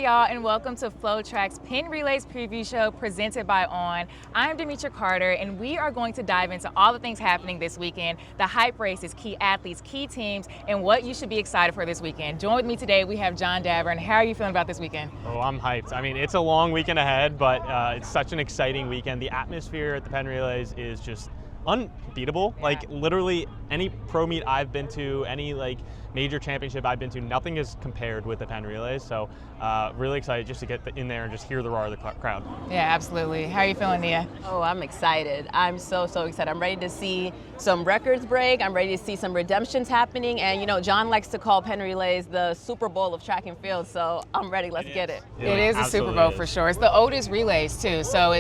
Hey y'all, and welcome to FloTrack's Penn Relays preview show presented by On. I'm Demitra Carter, and we are going to dive into all the things happening this weekend, the hype races, key athletes, key teams, and what you should be excited for this weekend. Join with me today, we have John Davern. How are you feeling about this weekend? Oh, I'm hyped. I mean, it's a long weekend ahead, but it's such an exciting weekend. The atmosphere at the Penn Relays is just unbeatable. Yeah. Like literally any pro meet I've been to, any major championship I've been to, nothing is compared with the Penn Relays. So really excited just to get in there and just hear the roar of the crowd. Yeah, absolutely. How are you feeling, Nia? Oh, I'm excited. I'm so excited. I'm ready to see some records break. I'm ready to see some redemptions happening. And you know, John likes to call Penn Relays the Super Bowl of track and field. So I'm ready. Let's get it. It is a Super Bowl for sure. It's the oldest relays too. So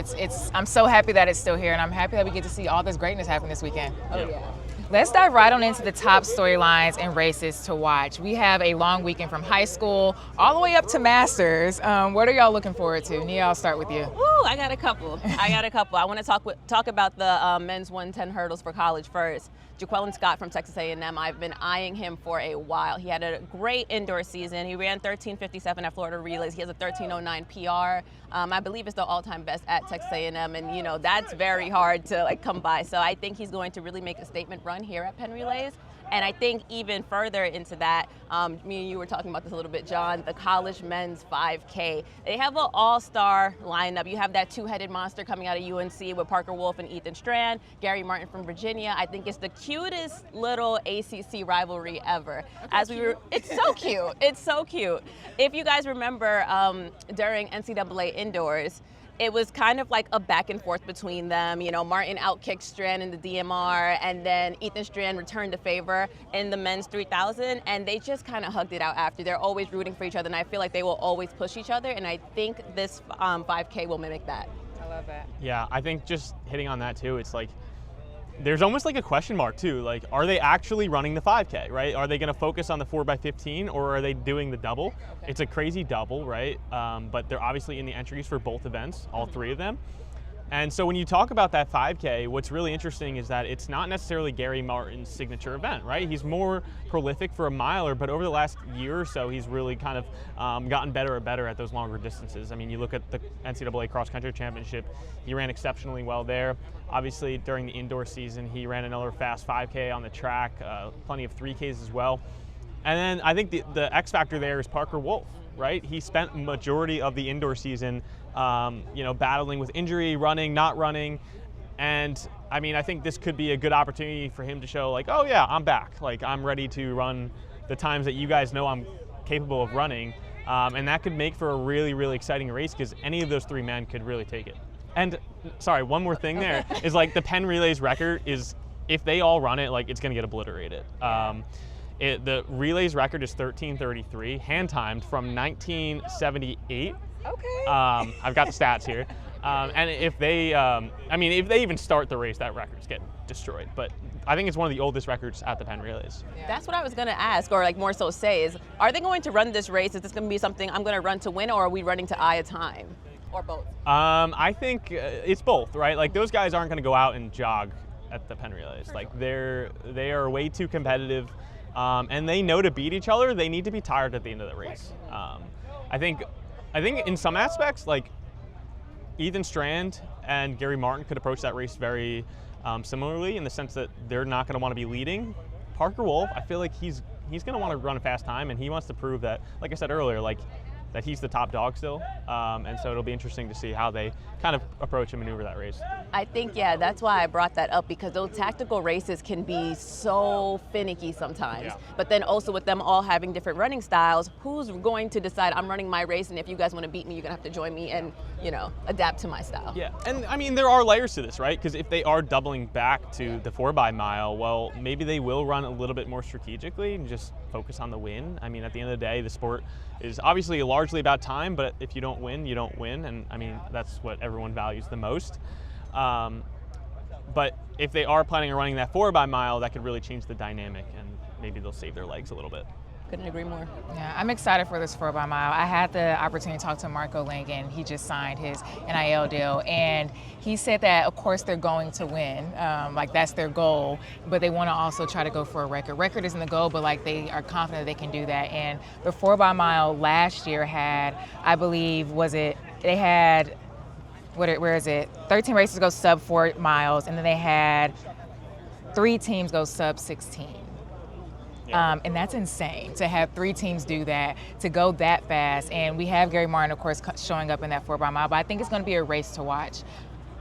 I'm so happy that it's still here, and I'm happy that we get to see all this greatness happen this weekend. Oh yeah. Let's dive right on into the top storylines and races to watch. We have a long weekend from high school all the way up to Masters. What are y'all looking forward to? Nia, I'll start with you. Ooh, I got a couple. I want to talk about the men's 110 hurdles for college first. Jaqueline Scott from Texas A&M, I've been eyeing him for a while. He had a great indoor season. He ran 13:57 at Florida Relays. He has a 13:09 PR. I believe it's the all-time best at Texas A&M, and you know that's very hard to come by. So I think he's going to really make a statement run here at Penn Relays. And I think even further into that, me and you were talking about this a little bit, John, the college men's 5K. They have an all-star lineup. You have that two-headed monster coming out of UNC with Parker Wolf and Ethan Strand, Gary Martin from Virginia. I think it's the cutest little ACC rivalry ever. It's so cute. It's so cute. If you guys remember during NCAA indoors, it was kind of like a back and forth between them. You know, Martin outkicked Strand in the DMR, and then Ethan Strand returned the favor in the men's 3000, and they just kind of hugged it out after. They're always rooting for each other, and I feel like they will always push each other, and I think this 5K will mimic that. I love that. Yeah, I think just hitting on that too, it's like, there's almost like a question mark too. Like, are they actually running the 5K, right? Are they going to focus on the 4x15, or are they doing the double? Okay. It's a crazy double, right? But they're obviously in the entries for both events, all three of them. And so when you talk about that 5K, what's really interesting is that it's not necessarily Gary Martin's signature event, right? He's more prolific for a miler, but over the last year or so, he's really kind of gotten better and better at those longer distances. I mean, you look at the NCAA Cross Country Championship, he ran exceptionally well there. Obviously, during the indoor season, he ran another fast 5K on the track, plenty of 3Ks as well. And then I think the X factor there is Parker Wolf, right? He spent majority of the indoor season battling with injury, running, not running. And I mean, I think this could be a good opportunity for him to show like, oh yeah, I'm back. Like, I'm ready to run the times that you guys know I'm capable of running. And that could make for a really, really exciting race, because any of those three men could really take it. And sorry, one more thing there is like the Penn Relays record is, if they all run it, like it's gonna get obliterated. The Relays record is 13:33, hand timed from 1978. Okay. I've got the stats here. And if they, if they even start the race, that record's getting destroyed. But I think it's one of the oldest records at the Penn Relays. Yeah. That's what I was going to ask, or like more so say, is are they going to run this race? Is this going to be something I'm going to run to win, or are we running to eye a time? Or both? I think it's both, right? Like, those guys aren't going to go out and jog at the Penn Relays. Like, they are way too competitive, and they know to beat each other, they need to be tired at the end of the race. I think in some aspects, like, Ethan Strand and Gary Martin could approach that race very similarly, in the sense that they're not going to want to be leading. Parker Wolf, I feel like he's going to want to run a fast time, and he wants to prove that, like I said earlier, like, that he's the top dog still, and so it'll be interesting to see how they kind of approach and maneuver that race. I think, yeah, that's why I brought that up, because those tactical races can be so finicky sometimes. Yeah. But then also with them all having different running styles, who's going to decide I'm running my race, and if you guys want to beat me, you're going to have to join me and, you know, adapt to my style. Yeah, and I mean, there are layers to this, right? Because if they are doubling back to the 4x-mile, well, maybe they will run a little bit more strategically and just focus on the win. I mean, at the end of the day, the sport is obviously largely about time, but if you don't win, you don't win. And I mean, that's what everyone values the most. But if they are planning on running that 4x-mile, that could really change the dynamic, and maybe they'll save their legs a little bit. Couldn't agree more. Yeah, I'm excited for this 4x-mile. I had the opportunity to talk to Marco Langen. He just signed his NIL deal, and he said that, of course, they're going to win. Like, that's their goal, but they want to also try to go for a record. Record isn't the goal, but, like, they are confident they can do that. And the 4x-mile last year had, I believe, they had, where is it? 13 races go sub 4 miles, and then they had 3 teams go sub 16. And that's insane to have 3 teams do that, to go that fast. And we have Gary Martin, of course, showing up in that 4x-mile, but I think it's going to be a race to watch.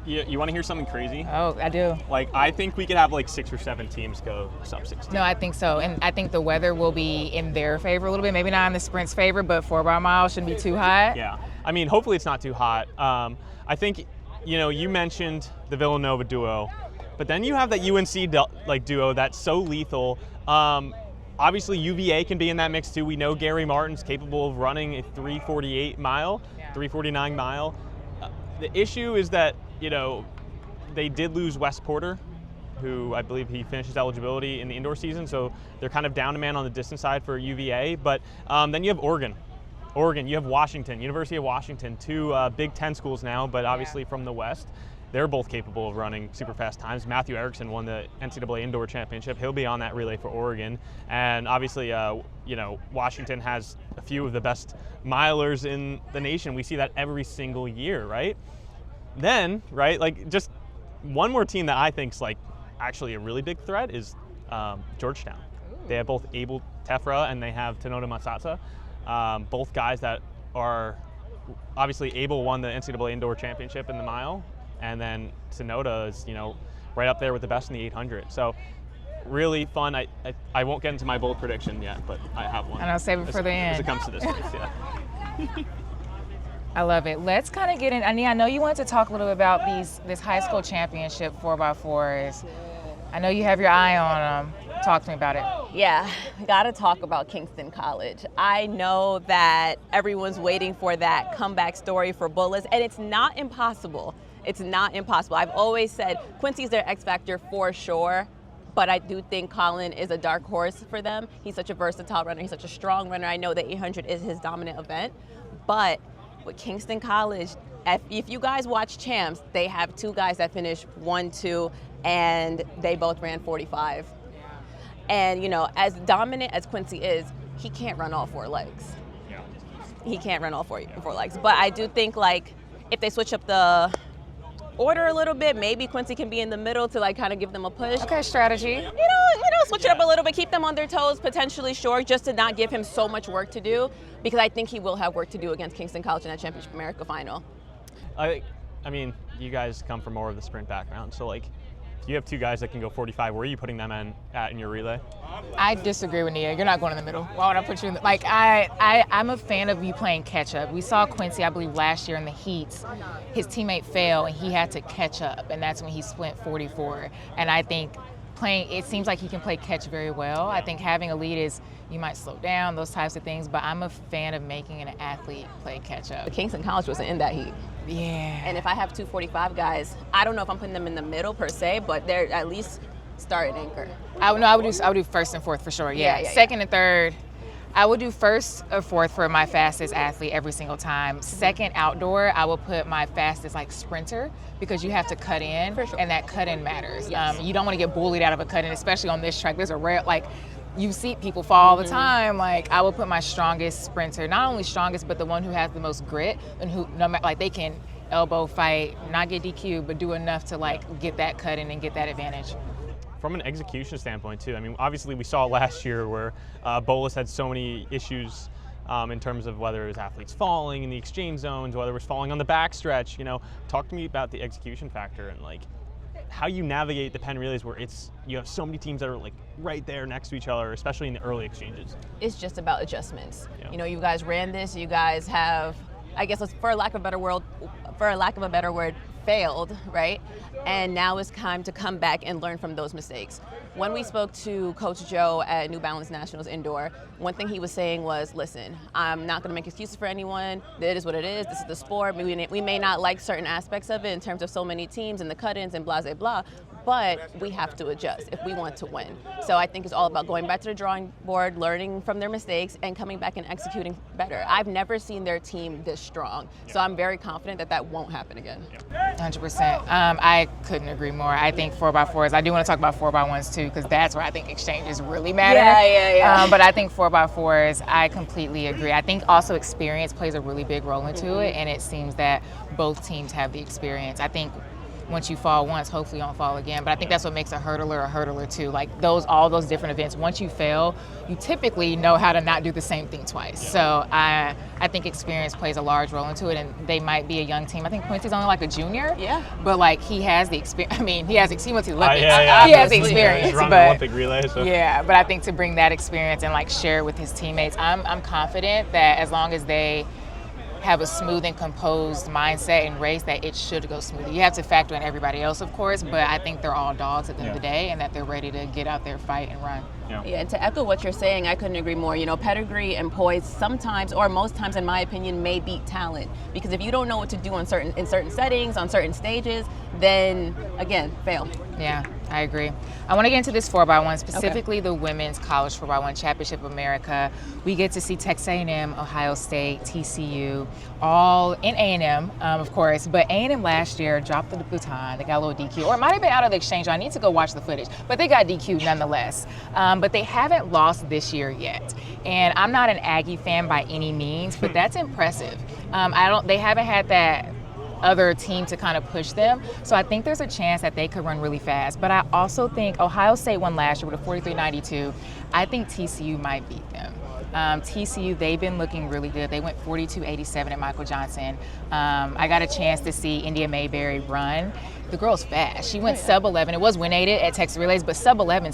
You want to hear something crazy? Oh, I do. Like, I think we could have like 6 or 7 teams go sub 16. No, I think so. And I think the weather will be in their favor a little bit. Maybe not in the sprint's favor, but 4x-mile shouldn't be too hot. Yeah. I mean, hopefully it's not too hot. I think, you mentioned the Villanova duo, but then you have that UNC duo that's so lethal. Obviously, UVA can be in that mix too. We know Gary Martin's capable of running a 3:48 mile, 3:49 mile. The issue is that, they did lose Wes Porter, who I believe he finished his eligibility in the indoor season, so they're kind of down a man on the distance side for UVA. But then you have Oregon, you have Washington, University of Washington, 2 Big Ten schools now, but obviously from the West. They're both capable of running super fast times. Matthew Erickson won the NCAA Indoor Championship. He'll be on that relay for Oregon. And obviously, Washington has a few of the best milers in the nation. We see that every single year, right? Then, right, like just one more team that I think is like actually a really big threat is Georgetown. They have both Abel Tefra and they have Tanoda Matsatsa, both guys that are obviously Abel won the NCAA Indoor Championship in the mile. And then Tanoda is, right up there with the best in the 800. So really fun. I won't get into my bold prediction yet, but I have one. And I'll save it for the end. As it comes to this race, yeah. I love it. Let's kind of get in. Ania, I know you wanted to talk a little bit about this high school championship 4x4s. I know you have your eye on them. Talk to me about it. Yeah, got to talk about Kingston College. I know that everyone's waiting for that comeback story for Bullis, and it's not impossible. It's not impossible. I've always said Quincy's their X factor for sure, but I do think Colin is a dark horse for them. He's such a versatile runner. He's such a strong runner. I know that 800 is his dominant event, but with Kingston College, if you guys watch Champs, they have 2 guys that finish 1, 2, and they both ran 45. And, as dominant as Quincy is, he can't run all 4 legs. Yeah. He can't run all 4 legs. But I do think, if they switch up the order a little bit, maybe Quincy can be in the middle to, kind of give them a push. Okay, strategy. Switch it up a little bit, keep them on their toes, potentially short, just to not give him so much work to do, because I think he will have work to do against Kingston College in that Championship America final. I mean, you guys come from more of the sprint background, so, you have 2 guys that can go 45. Where are you putting them in your relay? I disagree with Nia. You're not going in the middle. Why would I put you in the I'm a fan of you playing catch up. We saw Quincy, I believe, last year in the heats. His teammate fell and he had to catch up, and that's when he split 44. And I think it seems like he can play catch very well. I think having a lead is you might slow down, those types of things, but I'm a fan of making an athlete play catch up. Kingston College wasn't in that heat. Yeah. And if I have 2 45 guys, I don't know if I'm putting them in the middle per se, but they're at least start and anchor. I would do first and fourth for sure. Yeah. Second and third. I would do first or fourth for my fastest athlete every single time. Second, outdoor, I will put my fastest sprinter, because you have to cut in, and that cut in matters. Yes. You don't want to get bullied out of a cut in, especially on this track. There's a rare, you see people fall all the time. I will put my strongest sprinter, not only strongest, but the one who has the most grit, and who, no matter, they can elbow fight, not get DQ, but do enough to get that cut in and get that advantage. From an execution standpoint too, I mean, obviously we saw last year where Bolus had so many issues in terms of whether it was athletes falling in the exchange zones, whether it was falling on the backstretch. Talk to me about the execution factor and how you navigate the Penn Relays where you have so many teams that are right there next to each other, especially in the early exchanges. It's just about adjustments. Yeah. You guys ran this. You guys have, I guess, for lack of a better word, failed, right? And now it's time to come back and learn from those mistakes. When we spoke to Coach Joe at New Balance Nationals Indoor, one thing he was saying was, listen, I'm not going to make excuses for anyone. It is what it is. This is the sport. We may not like certain aspects of it in terms of so many teams and the cut-ins and blah, blah, blah, but we have to adjust if we want to win. So I think it's all about going back to the drawing board, learning from their mistakes, and coming back and executing better. I've never seen their team this strong, so I'm very confident that that won't happen again. 100%. I couldn't agree more. I think 4x4s, I do want to talk about 4x1s too, because that's where I think exchanges really matter. Yeah. But I think 4x4s, I completely agree. I think also experience plays a really big role into it, and it seems that both teams have the experience. I think once you fall once, hopefully you don't fall again. But I think that's what makes a hurdler too. Like all those different events, once you fail, you typically know how to not do the same thing twice. Yeah. So I think experience plays a large role into it, and they might be a young team. I think Quincy's only like a junior. Yeah. But like he has the experience. I mean, he went to the Olympics. He has the experience. He's running the Olympic relay. So. Yeah, but I think to bring that experience and like share it with his teammates, I'm confident that as long as they have a smooth and composed mindset and race, that it should go smoothly. You have to factor in everybody else, of course, but I think they're all dogs at the end of the day, and that they're ready to get out there, fight, and run. Yeah, and to echo what you're saying, I couldn't agree more. You know, pedigree and poise sometimes, or most times in my opinion, may beat talent. Because if you don't know what to do in certain settings, on certain stages, then again, fail. Yeah, I agree. I want to get into this 4x1, specifically the Women's College 4x1 Championship of America. We get to see Texas A&M, Ohio State, TCU, all in A&M, of course. But A&M last year dropped the baton. They got a little DQ, or it might have been out of the exchange. I need to go watch the footage, but they got DQ'd nonetheless. But they haven't lost this year yet. And I'm not an Aggie fan by any means, but that's impressive. They haven't had that other team to kind of push them. So I think there's a chance that they could run really fast. But I also think Ohio State won last year with a 43-92. I think TCU might beat them. TCU, they've been looking really good. They went 42-87 at Michael Johnson. I got a chance to see India Mayberry run. The girl's fast. She went sub-11. It was win-aided at Texas Relays, but sub-11.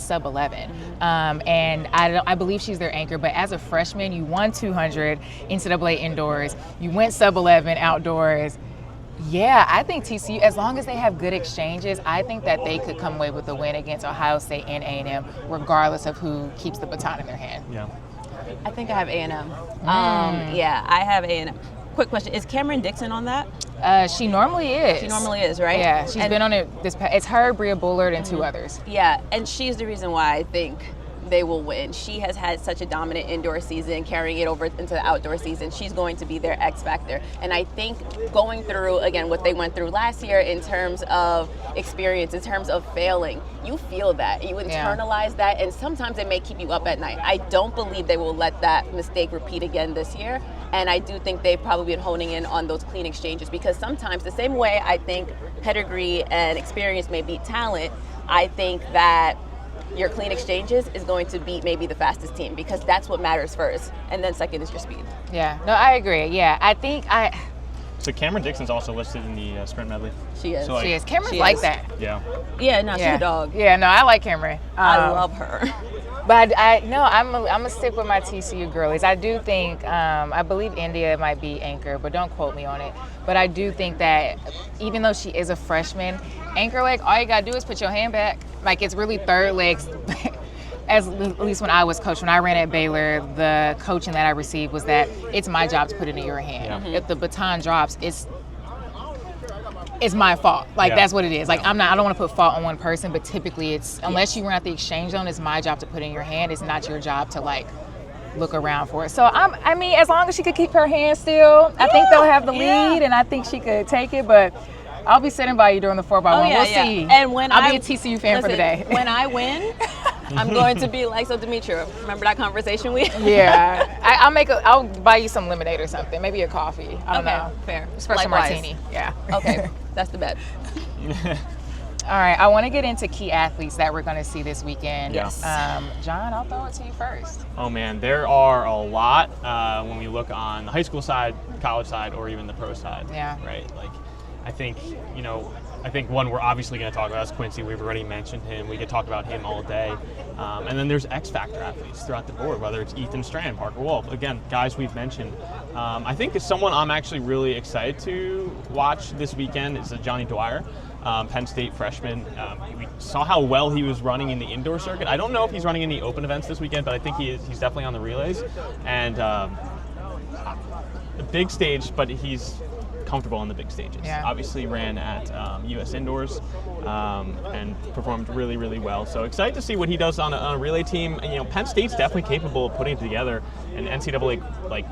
And I believe she's their anchor. But as a freshman, you won 200 NCAA indoors. You went sub-11 outdoors. Yeah, I think TCU, as long as they have good exchanges, I think that they could come away with a win against Ohio State and A&M, regardless of who keeps the baton in their hand. Yeah. I think I have A&M. Yeah, I have A&M. Quick question: is Cameron Dixon on that? She normally is. She normally is, right? Yeah, she's been on it it's her, Bria Bullard, and two others. Yeah, and she's the reason why I think they will win. She has had such a dominant indoor season, carrying it over into the outdoor season. She's going to be their X factor. And I think going through, again, what they went through last year in terms of experience, in terms of failing, you feel that. You internalize that, and sometimes it may keep you up at night. I don't believe they will let that mistake repeat again this year. And I do think they've probably been honing in on those clean exchanges, because sometimes the same way I think pedigree and experience may beat talent, I think that your clean exchanges is going to beat maybe the fastest team, because that's what matters first. And then second is your speed. Yeah, no, I agree. Yeah, I think So Cameron Dixon's also listed in the sprint medley. She is. So she is. Cameron's like that. Yeah. Yeah, no, she's a dog. Yeah, no, I like Cameron. I love her. But I'm gonna stick with my TCU girlies. I do think, I believe India might be anchor, but don't quote me on it. But I do think that even though she is a freshman, anchor leg, all you gotta do is put your hand back. Like, it's really third legs. At least when I was coached, when I ran at Baylor, the coaching that I received was that it's my job to put it in your hand. Yeah. If the baton drops, it's my fault. Like, that's what it is. Like, I don't want to put fault on one person, but typically it's, unless you run out the exchange zone, it's my job to put it in your hand. It's not your job to, like, look around for it. So, I mean, as long as she could keep her hand still, I think they'll have the lead, and I think she could take it, but I'll be sitting by you during the 4x1. We'll see. And when I'll be a TCU fan for the day. When I win, I'm going to be like, so Demitra, remember that conversation we had? Yeah. I'll buy you some lemonade or something. Maybe a coffee. I don't know. Fair. Espresso martini. Yeah. Okay. That's the bet. All right. I want to get into key athletes that we're going to see this weekend. Yes. John, I'll throw it to you first. Oh, man. There are a lot when we look on the high school side, college side, or even the pro side. Yeah. Right? Like, I think one we're obviously going to talk about is Quincy. We've already mentioned him. We could talk about him all day. And then there's X Factor athletes throughout the board, whether it's Ethan Strand, Parker Wolf. Again, guys we've mentioned. I think it's someone I'm actually really excited to watch this weekend is Johnny Dwyer, Penn State freshman. We saw how well he was running in the indoor circuit. I don't know if he's running in the open events this weekend, but I think he's definitely on the relays. And a big stage, but he's comfortable on the big stages. Yeah. Obviously ran at U.S. Indoors and performed really, really well. So excited to see what he does on a relay team. And, you know, Penn State's definitely capable of putting together an NCAA like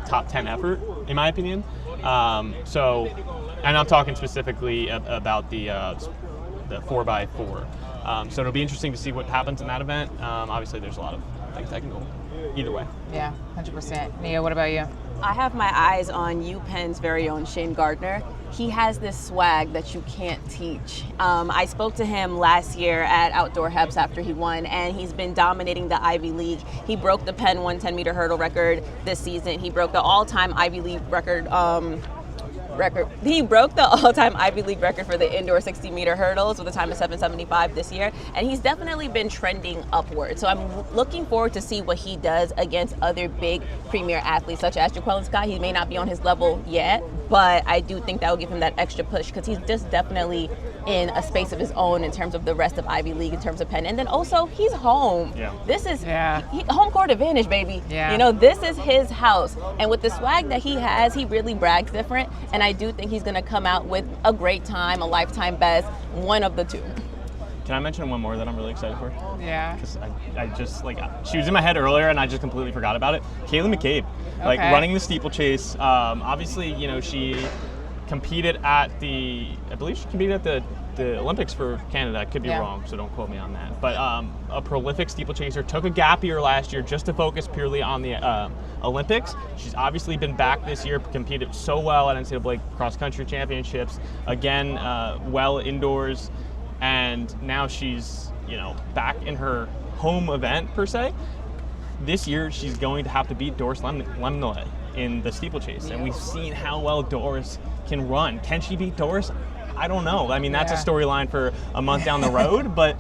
top 10 effort, in my opinion. And I'm talking specifically about the 4x4. So it'll be interesting to see what happens in that event. Obviously, there's a lot of things that can go either way. Yeah, 100%. Nia, what about you? I have my eyes on UPenn's very own Shane Gardner. He has this swag that you can't teach. I spoke to him last year at Outdoor Hebs after he won, and he's been dominating the Ivy League. He broke the Penn 110-meter hurdle record this season. He broke the all-time Ivy League record. He broke the all-time Ivy League record for the indoor 60-meter hurdles with a time of 7:75 this year, and he's definitely been trending upward. So I'm looking forward to see what he does against other big premier athletes such as Jaqueline Scott. He may not be on his level yet, but I do think that will give him that extra push because he's just definitely in a space of his own in terms of the rest of Ivy League, in terms of Penn. And then also, he's home. Yeah. This is home court advantage, baby. Yeah. You know, this is his house. And with the swag that he has, he really brags different. And I do think he's going to come out with a great time, a lifetime best, one of the two. Can I mention one more that I'm really excited for? Yeah. Because I just, like, she was in my head earlier and I just completely forgot about it. Kaylee McCabe, like, Okay. running the steeplechase. Obviously, you know, she competed at I believe she competed at the Olympics for Canada. I could be wrong, so don't quote me on that. But a prolific steeplechaser, took a gap year last year just to focus purely on the Olympics. She's obviously been back this year, competed so well at NCAA cross-country championships. Again, well indoors, and now she's, you know, back in her home event, per se. This year, she's going to have to beat Doris Lemnole in the steeplechase, and we've seen how well Doris can run. Can she beat Doris? I don't know. I mean, that's a storyline for a month down the road, but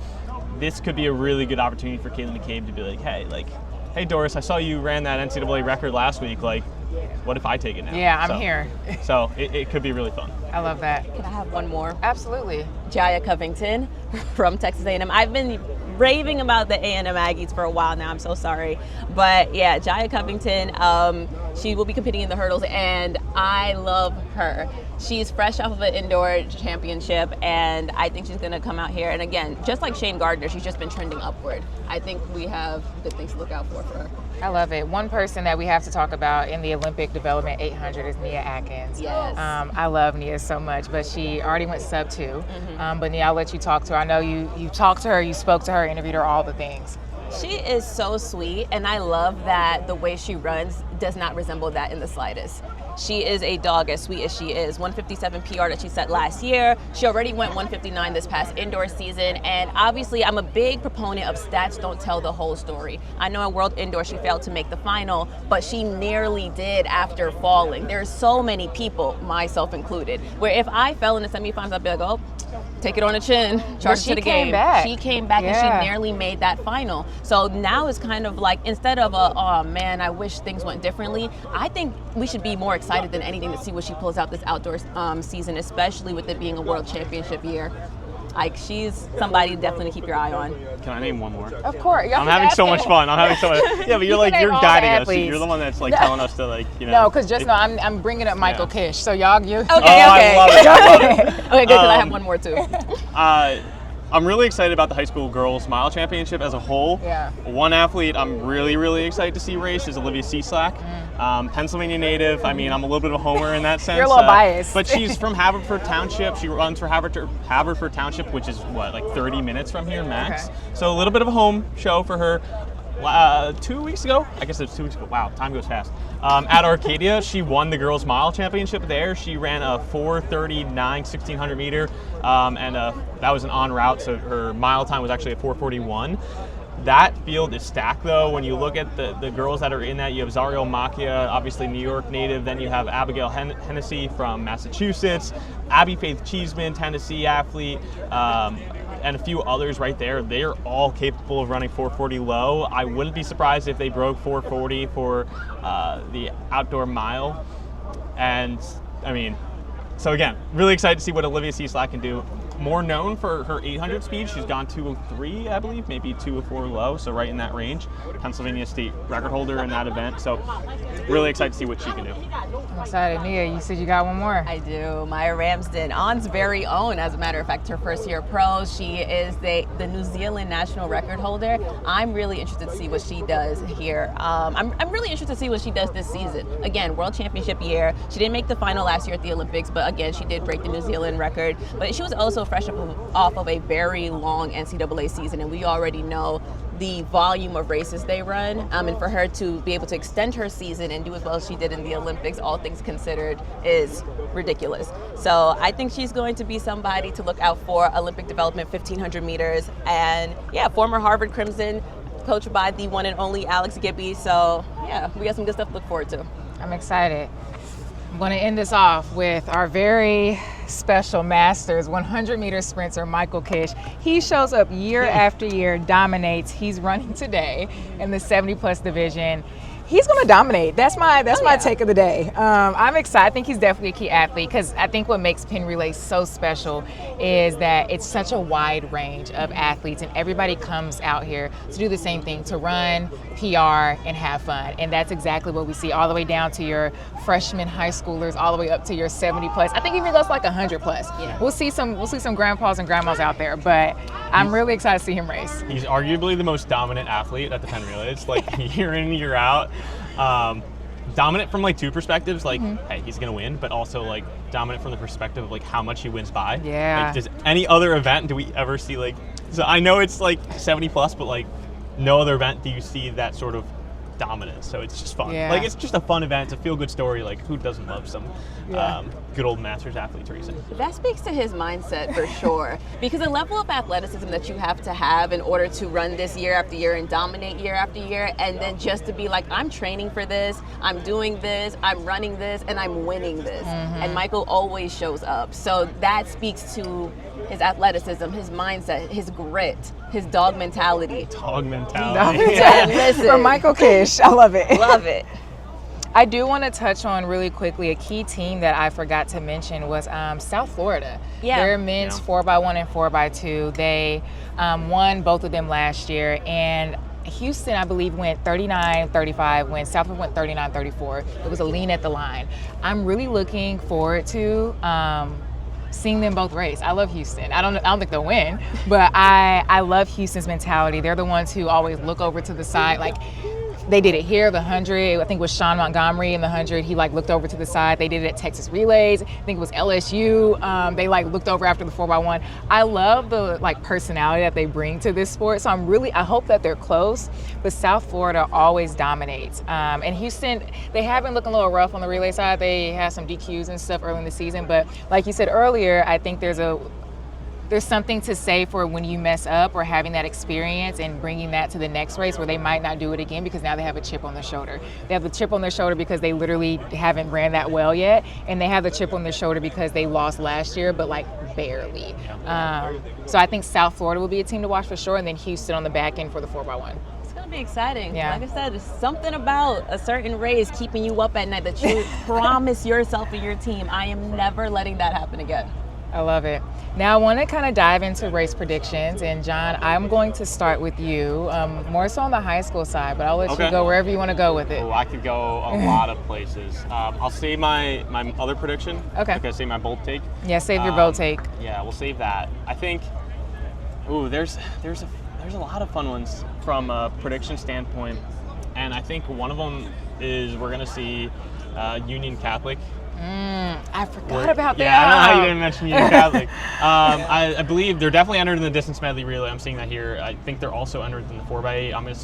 this could be a really good opportunity for Kaylee McCabe to be like, hey Doris, I saw you ran that NCAA record last week. Like, what if I take it now? Yeah, I'm here. So it could be really fun. I love that. Can I have one more? Absolutely. Jaya Covington from Texas A&M. I've been raving about the A&M Aggies for a while now. I'm so sorry. But yeah, Jaya Covington, she will be competing in the hurdles, and I love her. She's fresh off of an indoor championship, and I think she's going to come out here. And again, just like Shane Gardner, she's just been trending upward. I think we have good things to look out for her. I love it. One person that we have to talk about in the Olympic development 800 is Nia Atkins. Yes. I love Nia so much, but she already went sub 2. But Nia, I'll let you talk to her. I know you talked to her, you spoke to her, interviewed her, all the things. She is so sweet, and I love that the way she runs does not resemble that in the slightest. She is a dog, as sweet as she is. 157 PR that she set last year. She already went 159 this past indoor season. And obviously, I'm a big proponent of stats don't tell the whole story. I know at World Indoor she failed to make the final, but she nearly did after falling. There's so many people, myself included, where if I fell in the semifinals, I'd be like, oh, take it on the chin, charge it to the game. She came back and she nearly made that final. So now it's kind of like, instead of oh man, I wish things went differently, I think we should be more excited than anything to see what she pulls out this outdoor season, especially with it being a world championship year. Like, she's somebody definitely to keep your eye on. Can I name one more? Of course. I'm having so much fun. I'm having so much. Yeah, but you're guiding us. You're the one that's like telling us to, like, you know. No, because just know I'm bringing up Michael Kish. So y'all, you. Okay. I love it. I love it. Okay, good, because I have one more too. I'm really excited about the high school girls mile championship as a whole. Yeah. One athlete I'm really, really excited to see race is Olivia Cieslak. Pennsylvania native. I mean, I'm a little bit of a homer in that sense. You're a little biased. But she's from Haverford Township. She runs for Haverford Township, which is what, like 30 minutes from here max. Okay. So a little bit of a home show for her. 2 weeks ago, I guess it was 2 weeks ago. Wow, time goes fast. At Arcadia, she won the girls mile championship there. She ran a 4:39 1600 meter, and that was an on route, so her mile time was actually a 4:41. That field is stacked, though. When you look at the girls that are in that, you have Zariel Macchia, obviously New York native. Then you have Abigail Hennessy from Massachusetts, Abby Faith Cheeseman, Tennessee athlete, and a few others right there. They're all capable of running 440 low. I wouldn't be surprised if they broke 440 for the outdoor mile. And, I mean, so again, really excited to see what Olivia Cieslak can do. more known for her 800 speed. She's gone 2:03, I believe, maybe 2:04 low, so right in that range. Pennsylvania State record holder in that event. So really excited to see what she can do. I'm excited. Nia, you said you got one more. I do. Maya Ramsden, On's very own, as a matter of fact, her first year pro. She is the New Zealand national record holder. I'm really interested to see what she does here. I'm really interested to see what she does this season. Again, World Championship year. She didn't make the final last year at the Olympics, but again, she did break the New Zealand record. But she was also fresh off of a very long NCAA season, and we already know the volume of races they run, and for her to be able to extend her season and do as well as she did in the Olympics, all things considered, is ridiculous. So I think she's going to be somebody to look out for. Olympic development, 1500 meters, and yeah, former Harvard Crimson, coached by the one and only Alex Gibby. So yeah, we got some good stuff to look forward to. I'm excited. I'm going to end this off with our very special Masters 100-meter sprinter, Michael Kish. He shows up year after year, dominates. He's running today in the 70-plus division. He's going to dominate. That's my take of the day. I'm excited. I think he's definitely a key athlete because I think what makes Penn Relays so special is that it's such a wide range of athletes, and everybody comes out here to do the same thing, to run, PR, and have fun. And that's exactly what we see all the way down to your freshman high schoolers, all the way up to your 70-plus. I think even goes like 100-plus. Yeah. We'll see some grandpas and grandmas out there, but I'm really excited to see him race. He's arguably the most dominant athlete at the Penn Relays, like year in, year out. Dominant from like two perspectives, like hey, he's gonna win, but also like dominant from the perspective of like how much he wins by. Yeah. Like, does any other event do we ever see like? So I know it's like 70 plus, but like no other event do you see that sort of dominance. So it's just fun. Yeah. Like it's just a fun event. It's a feel good story. Like who doesn't love some good old Masters athletes racing? That speaks to his mindset for sure. Because the level of athleticism that you have to have in order to run this year after year and dominate year after year, and then just to be like, I'm training for this, I'm doing this, I'm running this, and I'm winning this. And Michael always shows up. So that speaks to his athleticism, his mindset, his grit, his dog mentality. Dog mentality. Listen. From Michael Kish. I love it. Love it. I do want to touch on really quickly a key team that I forgot to mention was South Florida. Yeah. Their men's 4x1 and 4x2. They won both of them last year, and Houston, I believe, went 39-35 when Southwood went 39-34. It was a lean at the line. I'm really looking forward to seeing them both race. I love Houston. I don't think they'll win, but I love Houston's mentality. They're the ones who always look over to the side. Like, they did it here, the 100. I think it was Sean Montgomery in the 100. He looked over to the side. They did it at Texas Relays. I think it was LSU. They looked over after the 4x1. I love the personality that they bring to this sport. So I hope that they're close. But South Florida always dominates. And Houston, they have been looking a little rough on the relay side. They had some DQs and stuff early in the season. But like you said earlier, I think there's something to say for when you mess up or having that experience and bringing that to the next race where they might not do it again because now they have a chip on their shoulder. They have the chip on their shoulder because they literally haven't ran that well yet, and they have the chip on their shoulder because they lost last year, but barely. So I think South Florida will be a team to watch for sure, and then Houston on the back end for the 4x1. It's going to be exciting. Yeah. Like I said, there's something about a certain race keeping you up at night that you promise yourself and your team, I am never letting that happen again. I love it. Now I want to kind of dive into race predictions, and John, I'm going to start with you, more so on the high school side, but I'll let you go wherever you want to go with it. Oh, I could go a lot of places. I'll save my other prediction. Okay. Like I say my bold take. Yeah, save your bold take. Yeah, we'll save that. I think. There's a lot of fun ones from a prediction standpoint, and I think one of them is we're gonna see Union Catholic. I forgot about that. Yeah, I don't know how you didn't mention Union Catholic. I believe they're definitely entered in the distance medley relay. I'm seeing that here. I think they're also entered in the 4x8. I'm gonna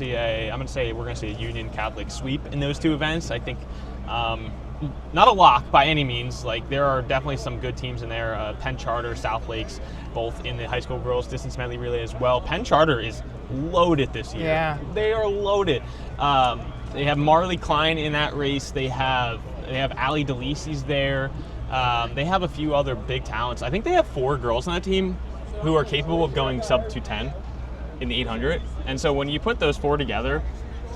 say we're gonna see a Union Catholic sweep in those two events. I think not a lock by any means. There are definitely some good teams in there. Penn Charter, South Lakes, both in the high school girls distance medley relay as well. Penn Charter is loaded this year. Yeah, they are loaded. They have Marley Klein in that race. They have Ali DeLisi's there. They have a few other big talents. I think they have 4 girls on that team who are capable of going sub 210 in the 800. And so when you put those 4 together,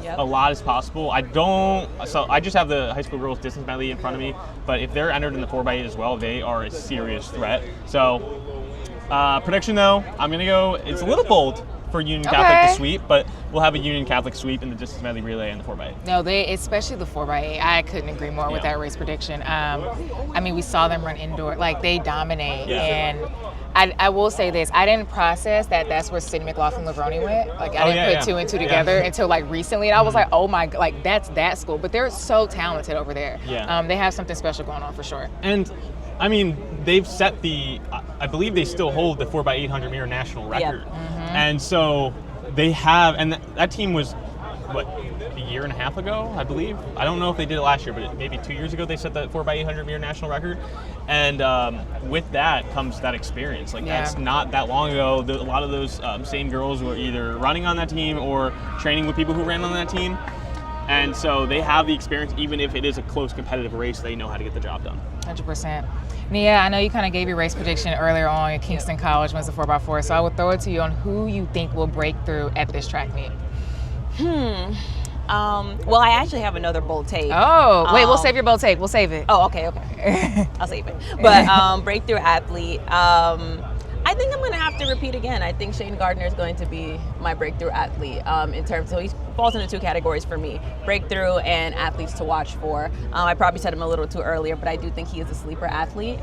a lot is possible. I just have the high school girls distance medley in front of me, but if they're entered in the 4x8 as well, they are a serious threat. So Prediction though, I'm gonna go. It's a little bold for Union Catholic to sweep, but we'll have a Union Catholic sweep in the distance medley relay and the 4x8. No, especially the 4x8. I couldn't agree more with that race prediction. I mean, we saw them run indoor, like they dominate. And I will say this: I didn't process that's where Sydney McLaughlin-Lavroni went. Like I didn't put two and two together until like recently, and I was like, oh my, like that's that school. But they're so talented over there. Yeah. They have something special going on for sure. And I mean, they've set I believe they still hold the 4x800 meter national record. And so they have, and that team was, what, a year and a half ago, I believe? I don't know if they did it last year, but maybe 2 years ago they set that 4x800 meter national record. And with that comes that experience. Like, that's not that long ago. A lot of those same girls were either running on that team or training with people who ran on that team. And so they have the experience, even if it is a close competitive race, they know how to get the job done. 100%. Nia, I know you kind of gave your race prediction earlier on at Kingston College when it's a 4x4, so I would throw it to you on who you think will break through at this track meet. Well, I actually have another bold take. Oh, wait, we'll save your bold take. We'll save it. Oh, okay. I'll save it. But breakthrough athlete, I think I'm going to have to repeat again. I think Shane Gardner is going to be my breakthrough athlete in terms, so he falls into two categories for me, breakthrough and athletes to watch for. I probably said him a little too earlier, but I do think he is a sleeper athlete.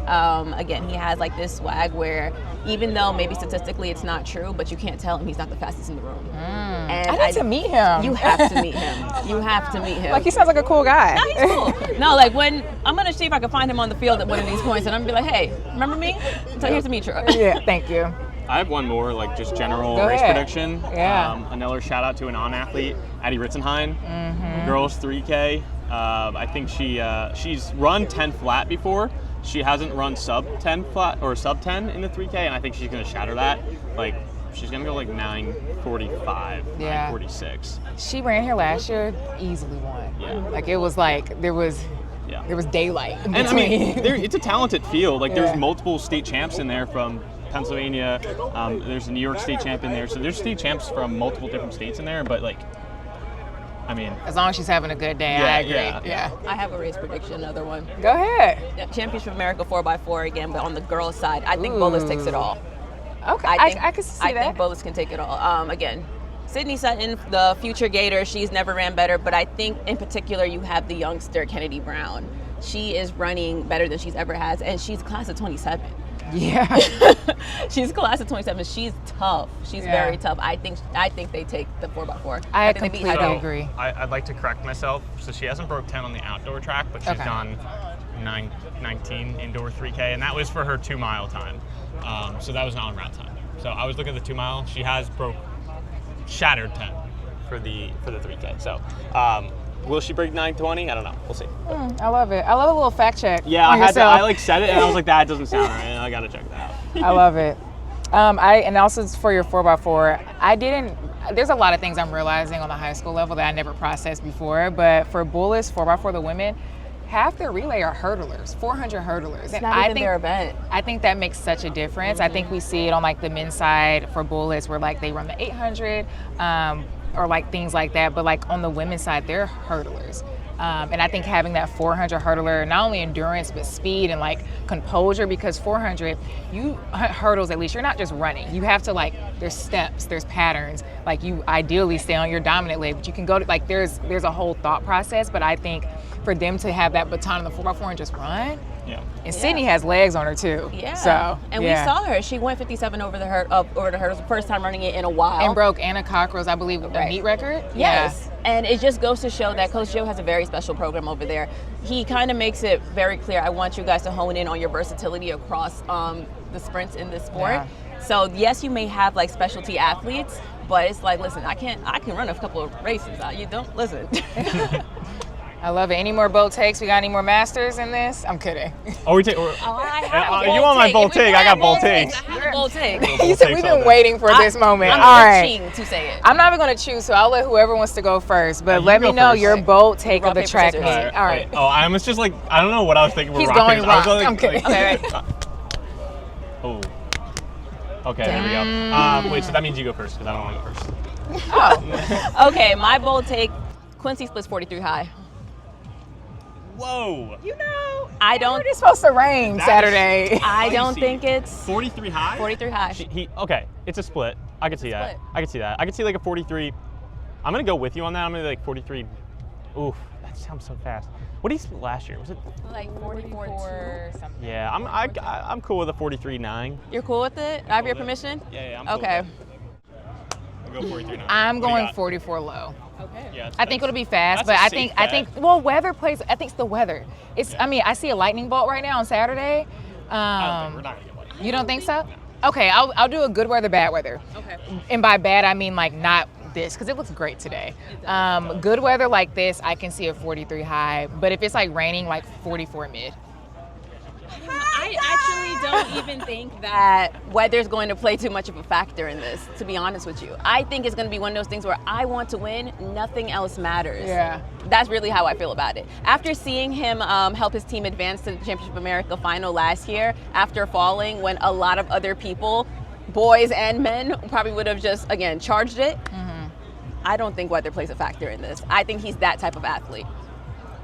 Again, he has like this swag where even though maybe statistically it's not true, but you can't tell him he's not the fastest in the room. And I need to meet him. You have to meet him. You have to meet him. Like, he sounds like a cool guy. No, he's cool. No, like when I'm going to see if I can find him on the field at one of these points, and I'm going to be like, hey, remember me? So here's Demitra. Yeah, thank you. I have one more, like just general race prediction. Yeah. Another shout out to an on-athlete, Addie Ritzenheim, girls 3K. I think she's run 10 flat before. She hasn't run sub 10 flat or sub 10 in the 3K, and I think she's gonna shatter that. Like, she's gonna go like 9:45, 9:46. She ran here last year, easily won. Yeah. Like it was like there was daylight. And I mean, it's a talented field. Like there's multiple state champs in there from Pennsylvania. There's a New York state champ in there. So there's state champs from multiple different states in there. But like, I mean, as long as she's having a good day, I agree. Yeah. I have a race prediction, another one. Go ahead. Championship of America 4x4 again, but on the girls' side, I think Bolus takes it all. Okay, I can see that. I think Bolus can take it all. Again, Sydney Sutton, the future Gator, she's never ran better, but I think in particular you have the youngster Kennedy Brown. She is running better than she's ever has, and she's class of 27. Yeah. She's class of 27. She's tough. She's very tough. I think they take the 4x4. I completely agree. I'd like to correct myself. So she hasn't broke 10 on the outdoor track, but she's done 9:19 indoor 3K, and that was for her 2 mile time. So that was not on route time. So I was looking at the 2 mile. She has shattered 10 for the 3K. So will she break 9:20? I don't know. We'll see. I love it. I love a little fact check. Yeah, I said it and I was like, that doesn't sound right. I gotta check that out. I love it. And also for your 4x4, there's a lot of things I'm realizing on the high school level that I never processed before, but for Bullis 4x4, the women, half their relay are hurdlers, 400 hurdlers. It's not even their event. I think that makes such a difference. I think we see it on like the men's side for Bullis where like they run the 800 or like things like that, but like on the women's side, they're hurdlers. And I think having that 400 hurdler, not only endurance, but speed and like composure, because 400, you hurdles, at least you're not just running. You have to like, there's steps, there's patterns. Like you ideally stay on your dominant leg, but you can go to like, there's a whole thought process. But I think for them to have that baton on the 4x4 and just run, and Sydney has legs on her too. Yeah. So we saw her. She went 57 over the hurdles, the first time running it in a while. And broke Anna Cockrell's, I believe, a meet record. Yes. Yeah. And it just goes to show that Coach Joe has a very special program over there. He kind of makes it very clear. I want you guys to hone in on your versatility across the sprints in this sport. Yeah. So yes, you may have like specialty athletes, but it's like, listen, I can run a couple of races. You don't listen. I love it. Any more bold takes? We got any more masters in this? I'm kidding. Oh, we take. I have a you want my bold take? I got bold takes. I have a bold take. You said we've been waiting for this moment. I'm all right. To say it. I'm not even going to choose, so I'll let whoever wants to go first. But let me know your bold take of the track meet. All right. Oh, I was just like, I don't know what I was thinking. He's going rock. I'm kidding. Okay. Oh. Okay, there we go. Wait, so that means you go first because I don't want to go first. Oh. Okay, my bold take: Quincy splits 43 high. Whoa. You know, I don't. it's supposed to rain That Saturday. I don't Spicy. think it's 43 high? 43 high. Okay, it's a split. I could see that. split. I could see that. I could see like a 43. I'm going to go with you on that. I'm going to like 43. Oof, that sounds so fast. What did he split last year? Was it? Like 44 something. Yeah, I'm cool with a 43.9. You're cool with it? I have your permission? Yeah, I'm cool Okay. with that. I'll go 43.9. I'm What do you going got? 44 low. Okay. Yeah, I think it'll be fast, that's but a I safe think bet. well, weather plays. I think it's the weather. It's. Yeah. I mean, I see a lightning bolt right now on Saturday. I don't think we're not going to get one. You don't think so? Okay, I'll do a good weather, bad weather. Okay. And by bad, I mean like not this, because it looks great today. Good weather like this, I can see a 43 high, but if it's like raining, like 44 mid. I actually don't even think that weather's going to play too much of a factor in this, to be honest with you. I think it's going to be one of those things where I want to win, nothing else matters. Yeah. That's really how I feel about it. After seeing him help his team advance to the Championship of America final last year, after falling when a lot of other people, boys and men, probably would have just, again, charged it, I don't think weather plays a factor in this. I think he's that type of athlete.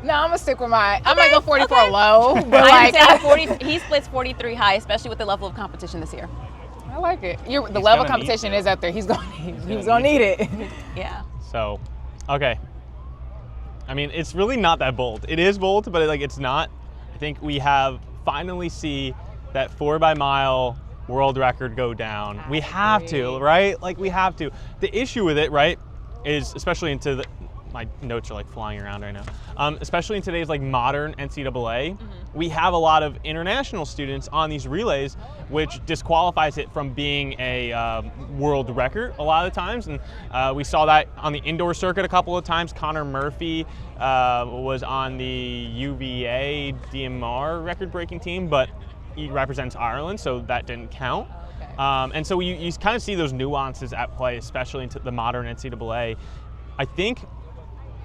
No, I'm gonna stick with my. I might Okay, go 44 okay. low, but I like understand 40, he splits 43 high, especially with the level of competition this year. I like it. The He's level of gonna need competition to. is up there. He's gonna gonna need it. Yeah. So, okay. I mean, it's really not that bold. It is bold, but like it's not. I think we have finally see that 4x-mile world record go down. We have to, right? Like we have to. The issue with it, right, is especially into the. My notes are like flying around right now. Especially in today's like modern NCAA, we have a lot of international students on these relays, which disqualifies it from being a world record a lot of the times. And we saw that on the indoor circuit a couple of times. Connor Murphy was on the UVA DMR record-breaking team, but he represents Ireland, so that didn't count. And so you kind of see those nuances at play, especially into the modern NCAA. I think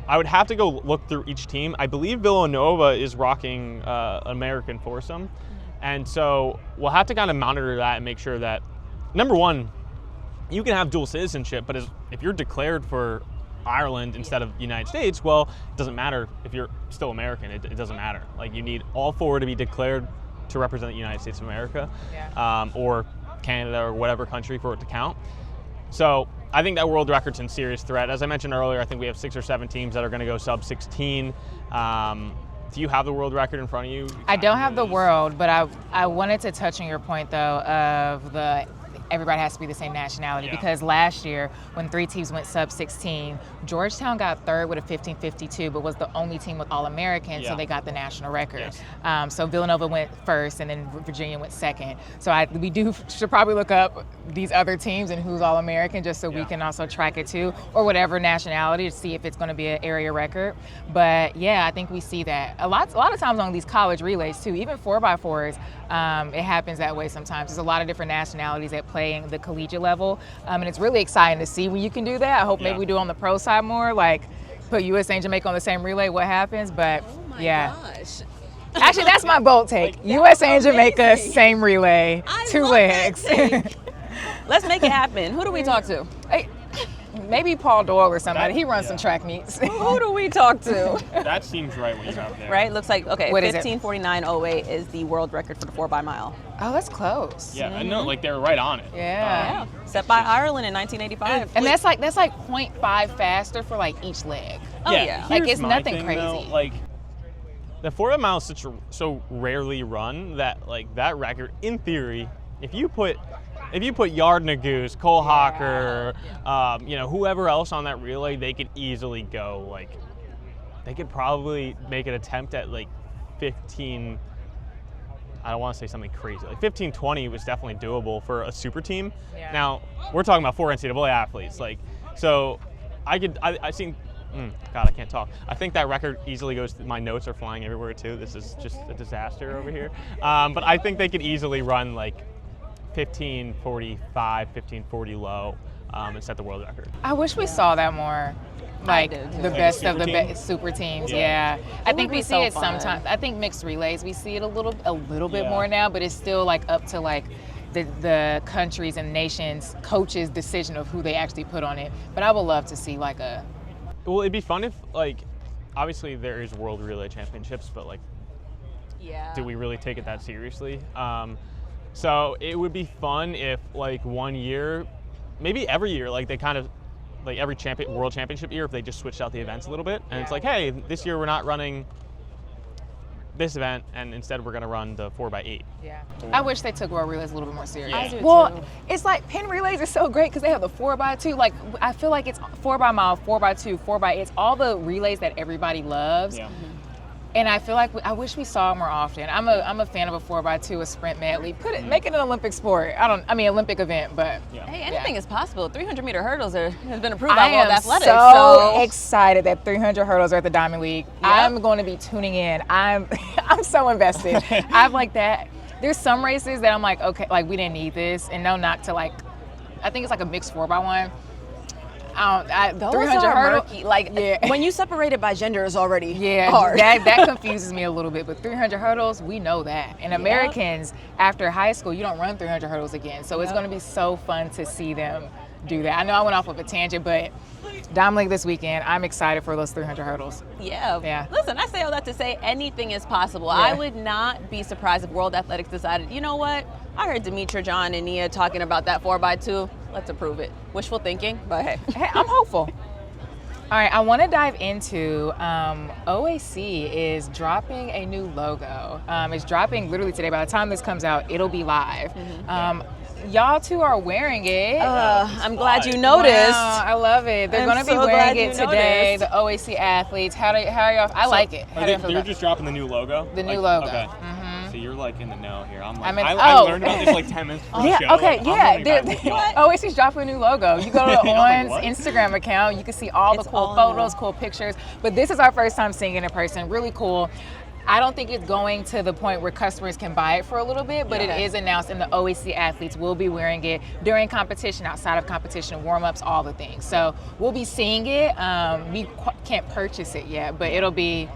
I would have to go look through each team. I believe Villanova is rocking American foursome. And so we'll have to kind of monitor that and make sure that, number one, you can have dual citizenship, but if you're declared for Ireland instead of the United States, well, it doesn't matter if you're still American. It doesn't matter. Like you need all four to be declared to represent the United States of America, or Canada or whatever country for it to count. So I think that world record's in serious threat. As I mentioned earlier, I think we have 6 or 7 teams that are going to go sub 16. Do you have the world record in front of you? I don't have the world, but I wanted to touch on your point though of the everybody has to be the same nationality, because last year when 3 teams went sub 16, Georgetown got third with a 15.52, but was the only team with All-Americans, so they got the national record. So Villanova went first, and then Virginia went second. So we should probably look up these other teams and who's All-American, just so we can also track it too, or whatever nationality, to see if it's going to be an area record. But yeah, I think we see that a lot of times on these college relays too, even 4x4s. It happens that way sometimes. There's a lot of different nationalities at play in the collegiate level, and it's really exciting to see when you can do that. I hope maybe we do on the pro side more, like put USA and Jamaica on the same relay, what happens, but Gosh. Actually, that's my bold take. USA and Jamaica, same relay, 2 legs. Let's make it happen. Who do we talk to? Maybe Paul Doyle or somebody. He runs some track meets. Who do we talk to? That seems right what you have there. Right? Looks like, okay, What is it? 15:49.08 is the world record for the 4x-mile. Oh, that's close. Yeah, I know, like they're right on it. Yeah. Set by Ireland in 1985. And that's like 0.5 faster for like each leg. Oh, yeah. Like, Here's it's my nothing thing, crazy. though, like the 4 mile is so rarely run that like that record, in theory, if you put Yard Nagoose, Cole Hawker, whoever else on that relay, they could easily go like, they could probably make an attempt at like 15. I don't want to say something crazy. Like 15:20 was definitely doable for a super team. Yeah. Now we're talking about 4 NCAA athletes, like so. I seen. God, I can't talk. I think that record easily goes. My notes are flying everywhere too. This is just a disaster over here. But I think they could easily run like 15:45, 15:40 low, and set the world record. I wish we saw that more. Like do, too. the Like best a of the super team? super teams, Yeah. I It think would we be see so it fun. sometimes. I think mixed relays, we see it a little bit Yeah. more now, but it's still like up to like the countries and nations coaches' decision of who they actually put on it. But I would love to see like a. Well, it'd be fun if like obviously there is World Relay Championships, but like, Yeah. do we really take it that seriously? So it would be fun if like one year, maybe every year, like they kind of, like every World Championship year, if they just switched out the events a little bit, and it's like, hey, this year we're not running this event, and instead we're going to run the 4x8. Yeah. I wish they took World Relays a little bit more serious. I do Well, too. it's like Penn Relays is so great because they have the 4x2. Like, I feel like it's 4x-mile, 4x2, 4x8. It's all the relays that everybody loves. Yeah. And I feel like I wish we saw it more often. I'm a fan of a 4x2, a sprint medley. Make it an Olympic sport. Olympic event, but Yeah. Hey, anything is possible. 300-meter hurdles has been approved I by World am Athletics. so excited that 300 hurdles are at the Diamond League. Yep. I'm going to be tuning in. I'm so invested. I'm like that. There's some races that I'm like, okay, like we didn't need this, and no knock to like, I think it's like a mixed 4x1. Those 300 are hurdle. murky. Like Yeah. when you separate it by gender is already Yeah, hard. that confuses me a little bit. But 300 hurdles, we know that. And Americans, after high school, you don't run 300 hurdles again. So it's going to be so fun to see them do that. I know I went off of a tangent, but Diamond League this weekend, I'm excited for those 300 hurdles. Yeah. Listen, I say all that to say anything is possible. Yeah. I would not be surprised if World Athletics decided, you know what? I heard Demitra, John, and Nia talking about that 4x2. Let's approve it. Wishful thinking, but hey. Hey, I'm hopeful. All right, I want to dive into OAC is dropping a new logo. It's dropping literally today. By the time this comes out, it'll be live. Y'all two are wearing it. I'm glad you noticed. Wow, I love it. They're I'm going to be so wearing glad it you today. noticed. The OAC athletes. How are y'all? I like it. How do y'all feel You're about just dropping the new logo? the new logo? Okay. Mhm. So you're like in the know here. I'm like, I'm in- I oh. learned about this like 10 minutes before the Yeah, show. okay, Like, I'm yeah. learning about it with y'all. OAC's dropping a new logo. You go to I was like, ON's what? Instagram account, you can see all It's the cool all photos, new. cool pictures. But this is our first time seeing it in person. Really cool. I don't think it's going to the point where customers can buy it for a little bit, but Yeah. it is announced, and the OAC athletes will be wearing it during competition, outside of competition, warm-ups, all the things. So we'll be seeing it. We can't purchase it yet, but it'll be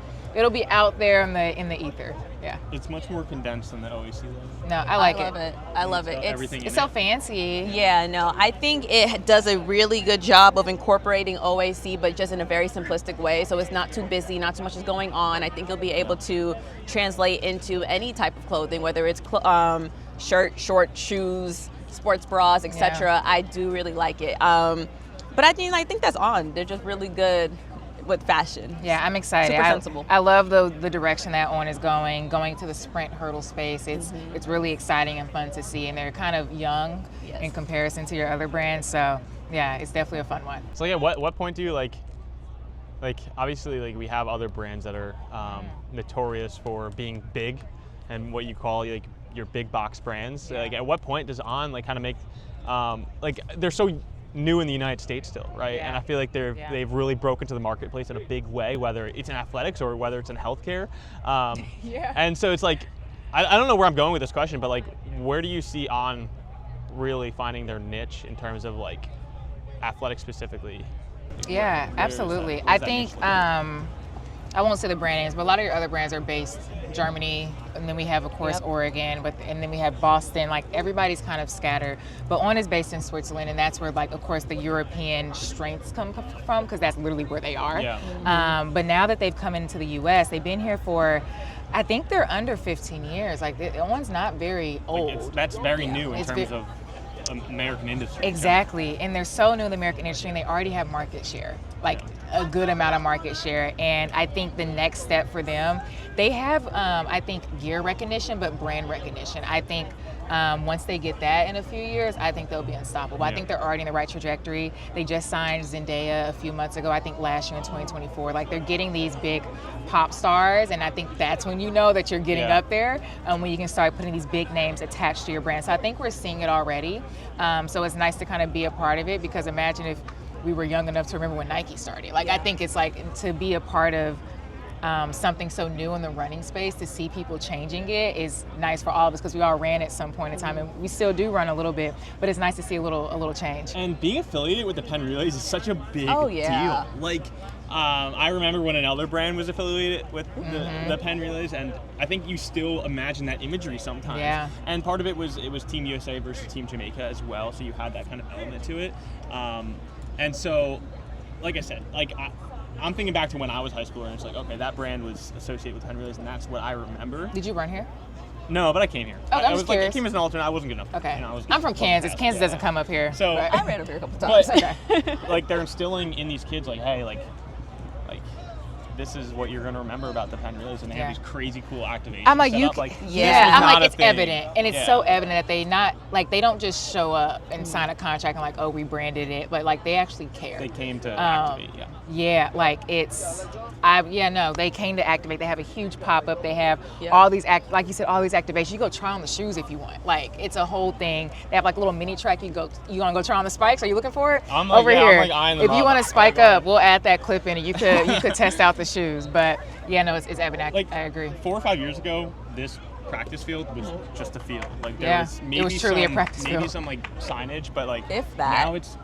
out there in the ether. Yeah. It's much more condensed than the OAC logo. No, I like I love it. I love it. Everything It's in so it. fancy. Yeah, no, I think it does a really good job of incorporating OAC, but just in a very simplistic way. So it's not too busy, not too much is going on. I think you'll be able to translate into any type of clothing, whether it's shirt, short, shoes, sports bras, etc. I do really like it. But I think that's on. They're just really good with fashion. Yeah, I'm excited. Super sensible. I love the direction that On is going to the sprint hurdle space. It's really exciting and fun to see, and they're kind of young Yes. in comparison to your other brands. So yeah, it's definitely a fun one. So yeah, what point do you like obviously like we have other brands that are notorious for being big and what you call like your big box brands. Yeah. Like at what point does On like kind of make like they're so new in the United States still, right? Yeah. And I feel like Yeah. they've really broken to the marketplace in a big way, whether it's in athletics or whether it's in healthcare. Yeah. And so it's like, I don't know where I'm going with this question, but like, where do you see On really finding their niche in terms of like athletics specifically? Yeah, Where is absolutely. that- I where's that think niche look? I won't say the brand names, but a lot of your other brands are based Germany, and then we have of course Yep. Oregon, and then we have Boston. Like everybody's kind of scattered, but On is based in Switzerland, and that's where like of course the European strengths come from, because that's literally where they are. Yeah. But now that they've come into the U.S., they've been here for, I think they're under 15 years. Like On's not very old. That's very new in It's terms ve- of American industry. Exactly, and they're so new in the American industry, and they already have market share, like a good amount of market share. And I think the next step for them, they have, I think, gear recognition, but brand recognition. I think once they get that in a few years, I think they'll be unstoppable. I Yeah. think they're already in the right trajectory. They just signed Zendaya a few months ago, I think last year in 2024. Like they're getting these big pop stars, and I think that's when you know that you're getting Yeah. up there, when you can start putting these big names attached to your brand. So I think we're seeing it already. So it's nice to kind of be a part of it, because imagine if we were young enough to remember when Nike started. Like I think it's like to be a part of something so new in the running space, to see people changing it is nice for all of us, because we all ran at some point in time, and we still do run a little bit, but it's nice to see a little change. And being affiliated with the Penn Relays is such a big yeah. deal. Like, I remember when another brand was affiliated with the Penn Relays, and I think you still imagine that imagery sometimes. Yeah. And part of it was Team USA versus Team Jamaica as well, so you had that kind of element to it. And so, like I said, like I'm thinking back to when I was high schooler, and it's like, okay, that brand was associated with Penn Relays, and that's what I remember. Did you run here? No, but I came here. Oh, I was was like, I curious. came as an alternate. I wasn't good enough. Okay. You know, I was I'm from Kansas. fast. Kansas doesn't come up here. So but- I ran over here a couple times. But like they're instilling in these kids, like, hey, like this is what you're gonna remember about the Penn Relays, and they have these crazy cool activations. I'm like, set you, up. Like, I'm like, it's thing. evident, and it's Yeah. so evident that they don't just show up and sign a contract and like, oh, we branded it, but like they actually care. They came to activate, Yeah, like they came to activate. They have a huge pop-up. They have Yeah. all these like you said, all these activations. You go try on the shoes if you want. Like it's a whole thing. They have like a little mini track. You wanna go try on the spikes? Are you looking for it? I'm like, Over yeah, I'm here. like eyeing them If you up. want to spike up, we'll add that clip in, and you could test out the shoes. But yeah, no, it's evident. Like I agree. 4 or 5 years ago, this practice field was just a field. Like there Yeah, was it maybe was truly a some, practice maybe field. some like signage, but like If that. now it's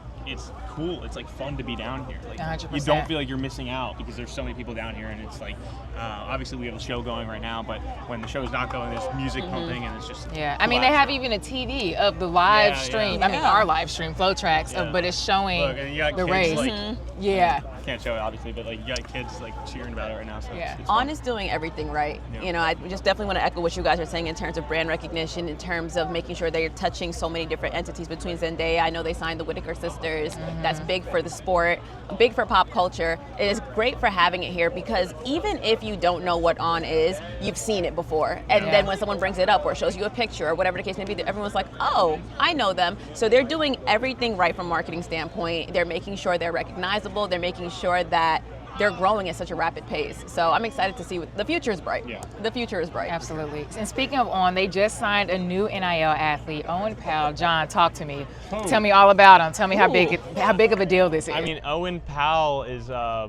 cool. It's like fun to be down here. Like 100%. you don't feel like you're missing out because there's so many people down here, and it's like obviously we have a show going right now, but when the show's not going, there's music pumping, and it's just Yeah, I cool mean they have atmosphere. even a TV of the live Yeah, stream. yeah. I mean Yeah. our live stream, FloTracks, Yeah. but it's showing Look, and you got the kids, race. like, Yeah, can't show it obviously, but like you got kids like cheering about it right now. So Yeah. it's fun. On is doing everything right. Yeah. You know, I just definitely want to echo what you guys are saying in terms of brand recognition, in terms of making sure they're touching so many different entities between Zendaya. I know they signed the Whitaker sisters. That's big for the sport, big for pop culture. It is great for having it here because even if you don't know what On is, you've seen it before. And Yeah. then when someone brings it up or shows you a picture or whatever the case may be, everyone's like, oh, I know them. So they're doing everything right from a marketing standpoint. They're making sure they're recognizable. They're making sure that they're growing at such a rapid pace. So I'm excited to see the future is bright. Yeah. The future is bright. absolutely. And speaking of On, they just signed a new NIL athlete, Owen Powell. John, talk to me. Oh. Tell me all about him. Tell me how big of a deal this is. I mean, Owen Powell is the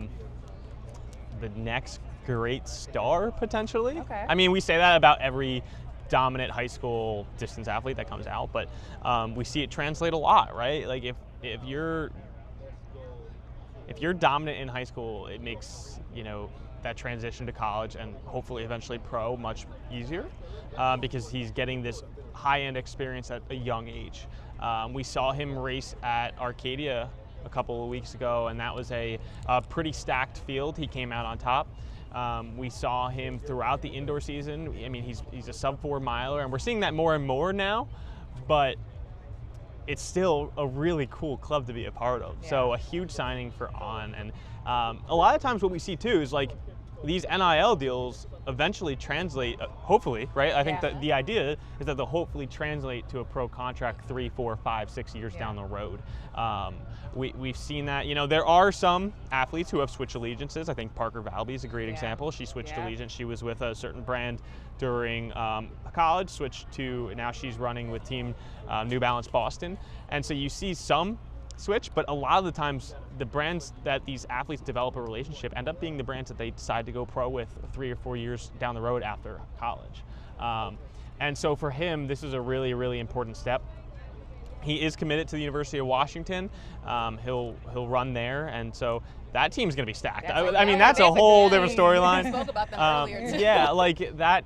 next great star potentially. Okay. I mean, we say that about every dominant high school distance athlete that comes out, but we see it translate a lot, right? Like if you're dominant in high school, it makes that transition to college and hopefully eventually pro much easier because he's getting this high-end experience at a young age. We saw him race at Arcadia a couple of weeks ago, and that was a pretty stacked field. He came out on top. We saw him throughout the indoor season. I mean, he's a sub-4 miler, and we're seeing that more and more now, but it's still a really cool club to be a part of. Yeah. So a huge signing for On. And a lot of times what we see too is like these NIL deals eventually translate, hopefully, right? I think that the idea is that they'll hopefully translate to a pro contract 3, 4, 5, 6 years down the road. We've seen that. There are some athletes who have switched allegiances. I think Parker Valby is a great example. She switched allegiance. She was with a certain brand during college, switched to, now she's running with Team New Balance Boston. And so you see some switch, but a lot of the times the brands that these athletes develop a relationship end up being the brands that they decide to go pro with 3 or 4 years down the road after college. And so for him, this is a really, really important step. He is committed to the University of Washington. He'll run there, and so that team's going to be stacked. I mean, that's a whole different storyline. We spoke about them earlier, too. Yeah, like that.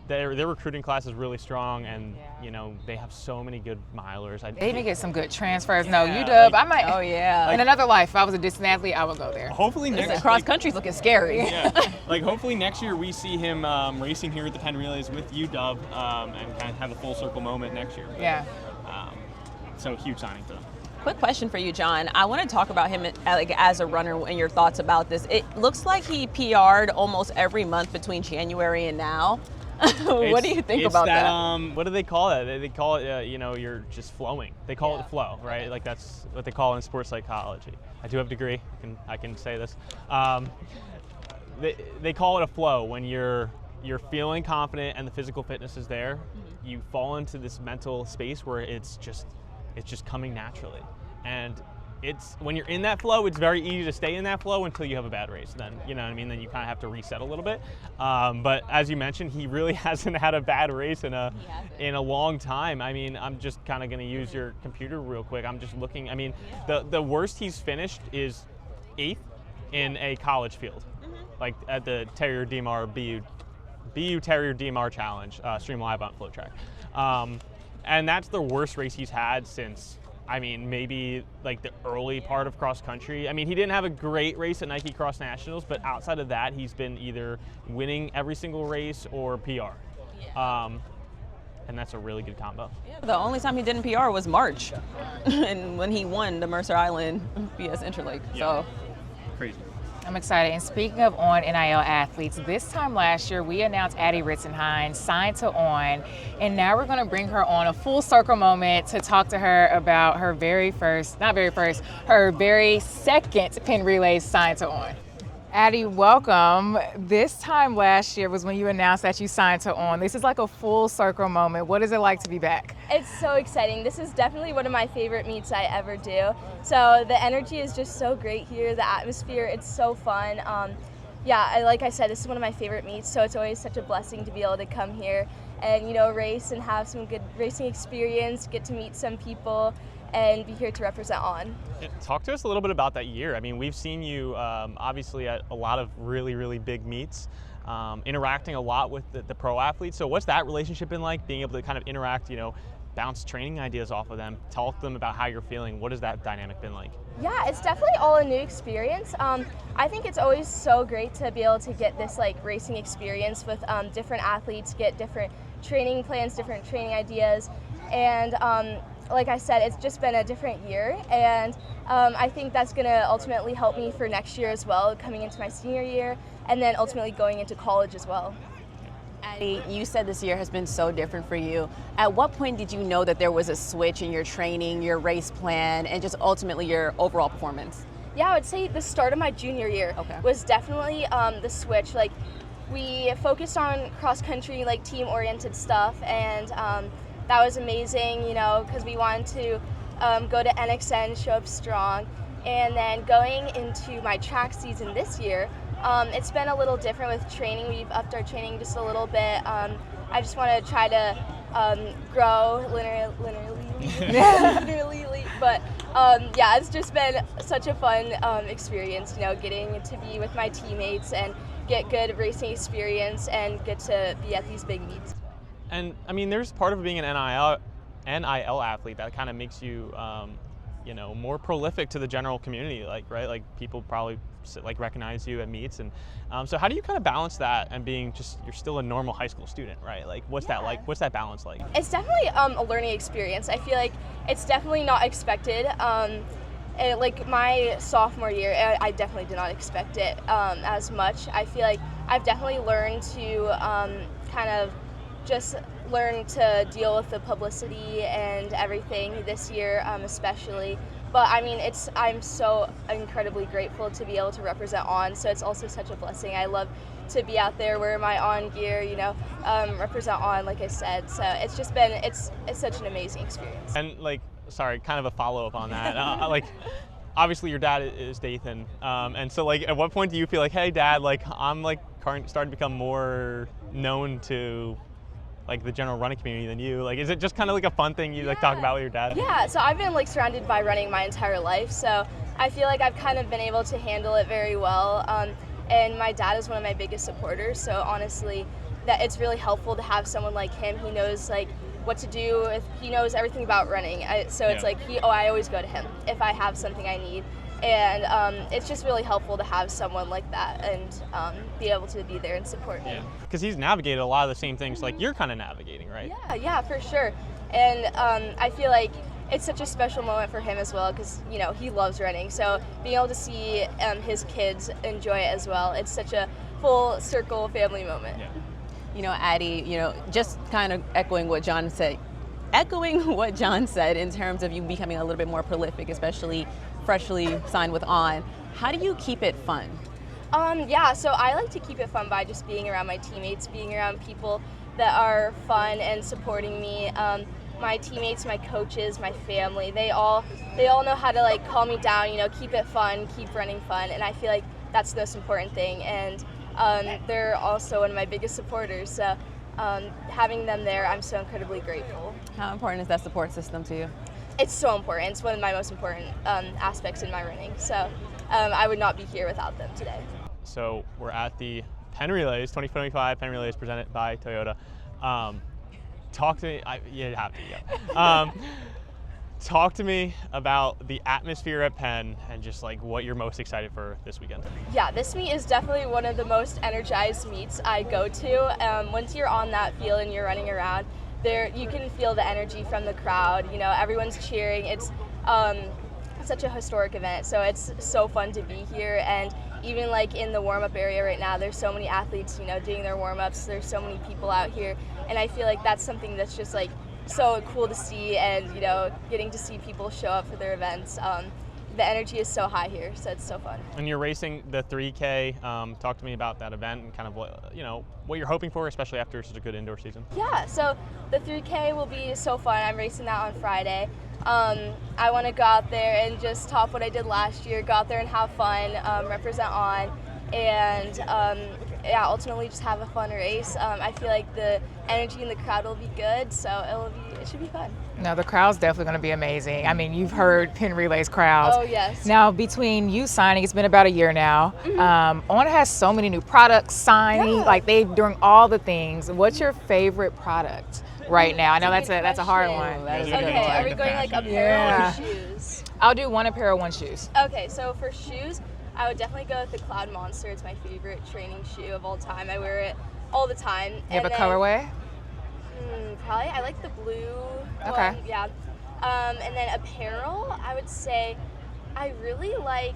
Their recruiting class is really strong, and they have so many good milers. They even get some good transfers. No, Yeah, UW, like- I might. Oh, yeah. In another life, if I was a distance athlete, I would go there. Hopefully next Cross country's looking scary. yeah, like hopefully next year we see him racing here at the Penn Relays with UW and kind of have a full circle moment next year. But, Yeah. so huge signing for them. Quick question for you, John. I want to talk about him as a runner and your thoughts about this. It looks like he PR'd almost every month between January and now. What do you think about that? What do they call it? They call it, you're just flowing. They call it the flow, right? Like that's what they call it in sports psychology. I do have a degree. I can say this. They call it a flow when you're feeling confident and the physical fitness is there. You fall into this mental space where it's just coming naturally, and it's when you're in that flow, it's very easy to stay in that flow until you have a bad race. Then then you kind of have to reset a little bit. But as you mentioned, he really hasn't had a bad race in a long time. I mean, I'm just kind of going to use your computer real quick. I'm just looking. I mean, the worst he's finished is 8th in a college field, like at the Terrier DMR BU Terrier DMR Challenge, stream live on FloTrack. And that's the worst race he's had since I mean, maybe like the early part of cross country. I mean, he didn't have a great race at Nike Cross Nationals, but outside of that, he's been either winning every single race or PR. And that's a really good combo. Yeah, the only time he didn't PR was March, and when he won the Mercer Island BS Interlake. Yeah. So Crazy. I'm excited. And speaking of On NIL athletes, this time last year we announced Addie Ritzenhein signed to On, and now we're going to bring her on a full circle moment to talk to her about her very second Penn Relays signed to On. Addie, welcome. This time last year was when you announced that you signed to On. This is like a full circle moment. What is it like to be back? It's so exciting. This is definitely one of my favorite meets I ever do. So the energy is just so great here. The atmosphere, it's so fun. Like I said, this is one of my favorite meets, so it's always such a blessing to be able to come here and, you know, race and have some good racing experience, get to meet some people, and be here to represent On. Talk to us a little bit about that year. I mean, we've seen you obviously at a lot of really, really big meets, interacting a lot with the pro athletes. So what's that relationship been like, being able to kind of interact, you know, bounce training ideas off of them, talk to them about how you're feeling? What has that dynamic been like? Yeah, it's definitely all a new experience. I think it's always so great to be able to get this like racing experience with different athletes, get different training plans, different training ideas, and like I said, it's just been a different year, and I think that's going to ultimately help me for next year as well, coming into my senior year, and then ultimately going into college as well. Addie, you said this year has been so different for you. At what point did you know that there was a switch in your training, your race plan, and just ultimately your overall performance? Yeah, I would say the start of my junior year was definitely the switch. Like, we focused on cross-country, like team-oriented stuff, and that was amazing, you know, because we wanted to go to NXN, show up strong. And then going into my track season this year, it's been a little different with training. We've upped our training just a little bit. I just want to try to grow linearly. But yeah, it's just been such a fun experience, you know, getting to be with my teammates and get good racing experience and get to be at these big meets. And I mean, there's part of being an NIL athlete that kind of makes you, you know, more prolific to the general community, like, right? Like, people probably like recognize you at meets, and so how do you kind of balance that and being just, you're still a normal high school student, right? Like, what's that like? What's that balance like? It's definitely a learning experience. I feel like it's definitely not expected. Like my sophomore year, I definitely did not expect it as much. I feel like I've definitely learned to kind of just learn to deal with the publicity and everything this year, especially. But I mean, I'm so incredibly grateful to be able to represent On, so it's also such a blessing. I love to be out there, wear my On gear, you know, represent On, like I said. So it's just been, it's such an amazing experience. And like, sorry, kind of a follow-up on that. Like, obviously your dad is Dathan, and so like, at what point do you feel like, hey, Dad, like, I'm like starting to become more known to like the general running community than you? Like, is it just kind of like a fun thing you like talk about with your dad? Yeah, so I've been like surrounded by running my entire life, so I feel like I've kind of been able to handle it very well. And my dad is one of my biggest supporters, so honestly, that it's really helpful to have someone like him. He knows like what to do, he knows everything about running. So it's like I always go to him if I have something I need. And it's just really helpful to have someone like that and be able to be there and support me. Because he's navigated a lot of the same things like you're kind of navigating, right? Yeah, for sure. And I feel like it's such a special moment for him as well because, you know, he loves running. So being able to see his kids enjoy it as well, it's such a full circle family moment. Yeah. You know, Addie, you know, just kind of echoing what John said in terms of you becoming a little bit more prolific, especially freshly signed with On. How do you keep it fun? Yeah, so I like to keep it fun by just being around my teammates, being around people that are fun and supporting me. My teammates, my coaches, my family, they all know how to like calm me down, you know, keep it fun, keep running fun, and I feel like that's the most important thing. And they're also one of my biggest supporters, so having them there, I'm so incredibly grateful. How important is that support system to you? It's so important. It's one of my most important aspects in my running. So I would not be here without them today. So we're at the Penn Relays, 2025 Penn Relays presented by Toyota. Talk to me, you have to, yeah. talk to me about the atmosphere at Penn and just like what you're most excited for this weekend. Yeah, this meet is definitely one of the most energized meets I go to. Once you're on that field and you're running around, there you can feel the energy from the crowd. You know, everyone's cheering. It's such a historic event, so it's so fun to be here. And even like in the warm-up area right now, there's so many athletes, you know, doing their warm-ups. There's so many people out here, and I feel like that's something that's just like so cool to see, and you know, getting to see people show up for their events. The energy is so high here, so it's so fun. And you're racing the 3K. Talk to me about that event and kind of what you're hoping for, especially after such a good indoor season. Yeah, so the 3K will be so fun. I'm racing that on Friday. I want to go out there and just top what I did last year, go out there and have fun, represent on, and yeah, ultimately just have a fun race. I feel like the energy in the crowd will be good, so it should be fun. No, the crowd's definitely going to be amazing. I mean, you've heard Penn Relays crowds. Oh, yes. Now, between you signing, it's been about a year now. On has so many new products signing, like they're doing all the things. What's your favorite product right now? I know that's a hard one. Okay, are we going like apparel or shoes? I'll do one apparel, one shoes. Okay, so for shoes, I would definitely go with the Cloud Monster. It's my favorite training shoe of all time. I wear it all the time. You have a colorway? Probably, I like the blue Okay. one, yeah. And then apparel, I would say I really like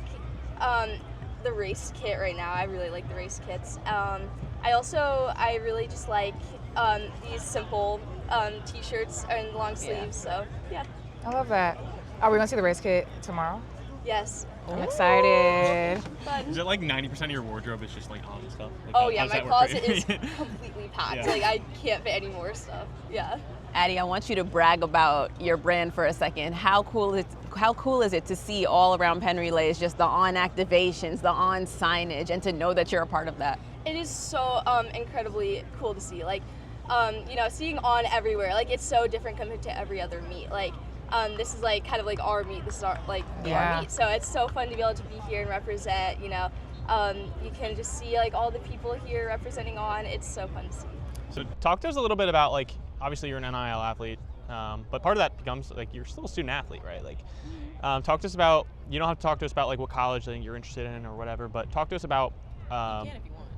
the race kit right now. I really like the race kits. I really just like these simple t-shirts and long sleeves, so yeah. I love that. Are we going to see the race kit tomorrow? Yes. I'm excited. Fun. Is it like 90% of your wardrobe is just like on stuff? Like, Oh yeah, my closet is is completely packed. Yeah. Like I can't fit any more stuff. Yeah. Addie, I want you to brag about your brand for a second. How cool is it to see all around Penn Relays just the on activations, the on signage, and to know that you're a part of that? It is so incredibly cool to see. Like, you know, seeing on everywhere. Like it's so different compared to every other meet. Like, this is like kind of like our meet. This is our our meet. So it's so fun to be able to be here and represent. You know, you can just see like all the people here representing on. It's so fun to see. So talk to us a little bit about like, obviously you're an NIL athlete, but part of that becomes like you're still a student athlete, right? Like, talk to us about. You don't have to talk to us about like what college thing you're interested in or whatever, but talk to us about.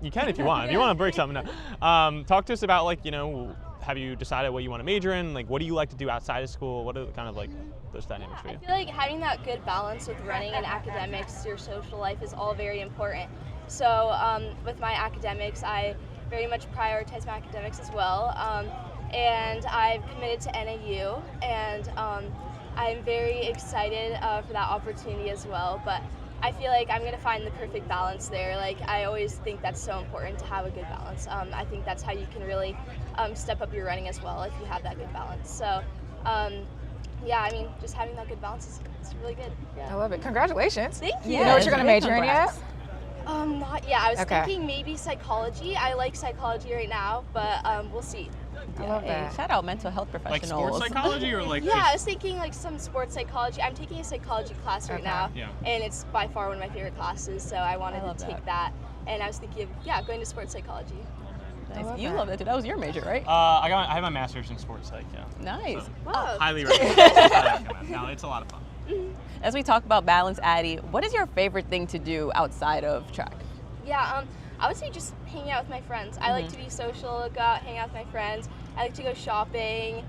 You can if you want. If you want to break something up. Talk to us about like, you know, have you decided what you want to major in? Like, what do you like to do outside of school? What are kind of like those dynamics for you? I feel like having that good balance with running and academics, your social life is all very important. So with my academics, I very much prioritize my academics as well. And I've committed to NAU, and I'm very excited for that opportunity as well. But I feel like I'm going to find the perfect balance there. Like, I always think that's so important to have a good balance. I think that's how you can really step up your running as well, if you have that good balance. So, yeah, I mean, just having that good balance is really good. Yeah. I love it. Congratulations. Thank you. You know what you're going to major in yet? Not yet. I was Okay. thinking maybe psychology. I like psychology right now, but we'll see. I love Hey, that. shout out mental health Like professionals. sports psychology or like Yeah, I just was thinking like some sports psychology. I'm taking a psychology class right Okay. now, Yeah. and it's by far one of my favorite classes, so I wanted love to that. take that. And I was thinking of, going to sports psychology. Nice. love You that. love that too. That was your major, right? I have my master's in sports psych. Yeah. Nice. So, Wow. highly recommend. No, it's a lot of fun. As we talk about balance, Addie, what is your favorite thing to do outside of track? Yeah, I would say just hanging out with my friends. I like to be social, go out, hang out with my friends. I like to go shopping.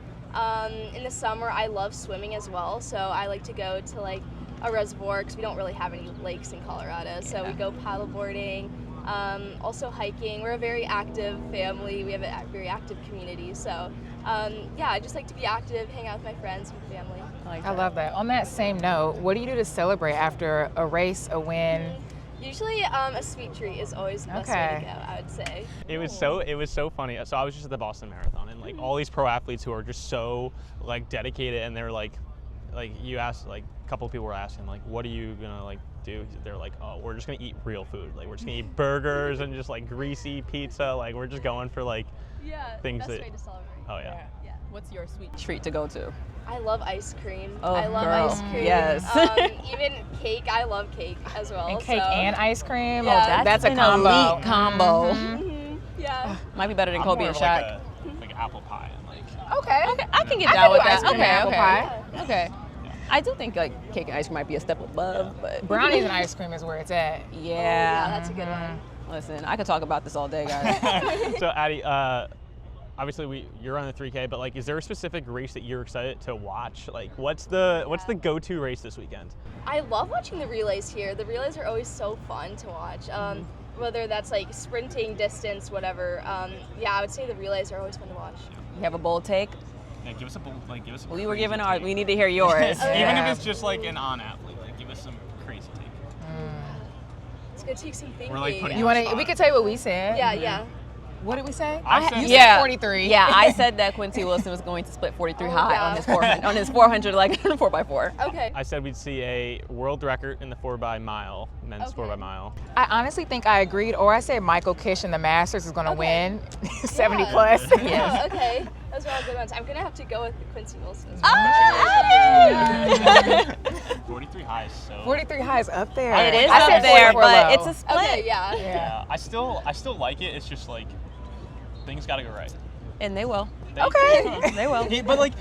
In the summer, I love swimming as well, so I like to go to like a reservoir because we don't really have any lakes in Colorado. So we go paddleboarding, also hiking. We're a very active family. We have a very active community. So yeah, I just like to be active, hang out with my friends and family. I love that. On that same note, what do you do to celebrate after a race, a win? Usually a sweet treat is always the best way to go, I would say. It was so funny. So I was just at the Boston Marathon, and like all these pro athletes who are just so like dedicated, and they're like you asked, like a couple of people were asking like, what are you gonna like do? They're like, oh, we're just gonna eat real food. Like we're just gonna eat burgers and just like greasy pizza. Like we're just going for like things best that. way to celebrate. Oh yeah. What's your sweet treat to go to? I love ice cream. Oh, I love girl. ice cream. Yes. Even cake. I love cake as well. And cake so. and ice cream? Yeah. Oh, that's a an combo. elite combo. Yeah. Might be better than I'm Kobe more and of Shaq. like apple pie and like. Okay. I can get I down can with do that. ice cream and apple pie. Okay. I do think like cake and ice cream might be a step above, but Brownies and ice cream is where it's at. yeah. That's a good one. Listen, I could talk about this all day, guys. So Addie, obviously you're on the 3K, but like, is there a specific race that you're excited to watch? Like, what's the go-to race this weekend? I love watching the relays here. The relays are always so fun to watch. Whether that's like sprinting, distance, whatever. Yeah, I would say the relays are always fun to watch. You have a bold take? Yeah, give us a bold, like, give us a We were crazy given our. take. We need to hear yours. Even if it's just like an on-athlete, like, give us some crazy take. It's gonna take some thinking. We're, like, putting You want to? We could tell you what we said. Yeah. What did we say? I said- You Yeah. said 43. Yeah, I said that Quincy Wilson was going to split 43 Oh, high yeah. on his 400 like 4x4. Okay. I said we'd see a world record in the 4x mile, men's Okay. 4x mile. I honestly think I agreed, or I said Michael Kish in the Masters is going to Okay. win 70 Yeah. plus. Yeah. Okay. Those are all good ones. I'm gonna have to go with the Quincy Wilson. Ah! 43 high is so. 43 high is up there. It is I up said there, 44 but low. it's a split. Okay. Yeah. Yeah. I still like it. It's just like things got to go right. And they will. Okay. They will. Yeah, but like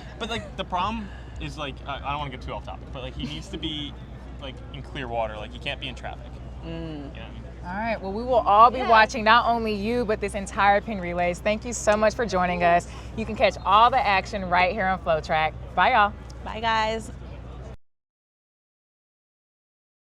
the problem is like I don't want to get too off topic, but like he needs to be like in clear water. Like he can't be in traffic. You know what I mean? All right. Well, we will all be Yeah. watching not only you, but this entire Penn Relays. Thank you so much for joining us. You can catch all the action right here on FloTrack. Bye, y'all. Bye, guys.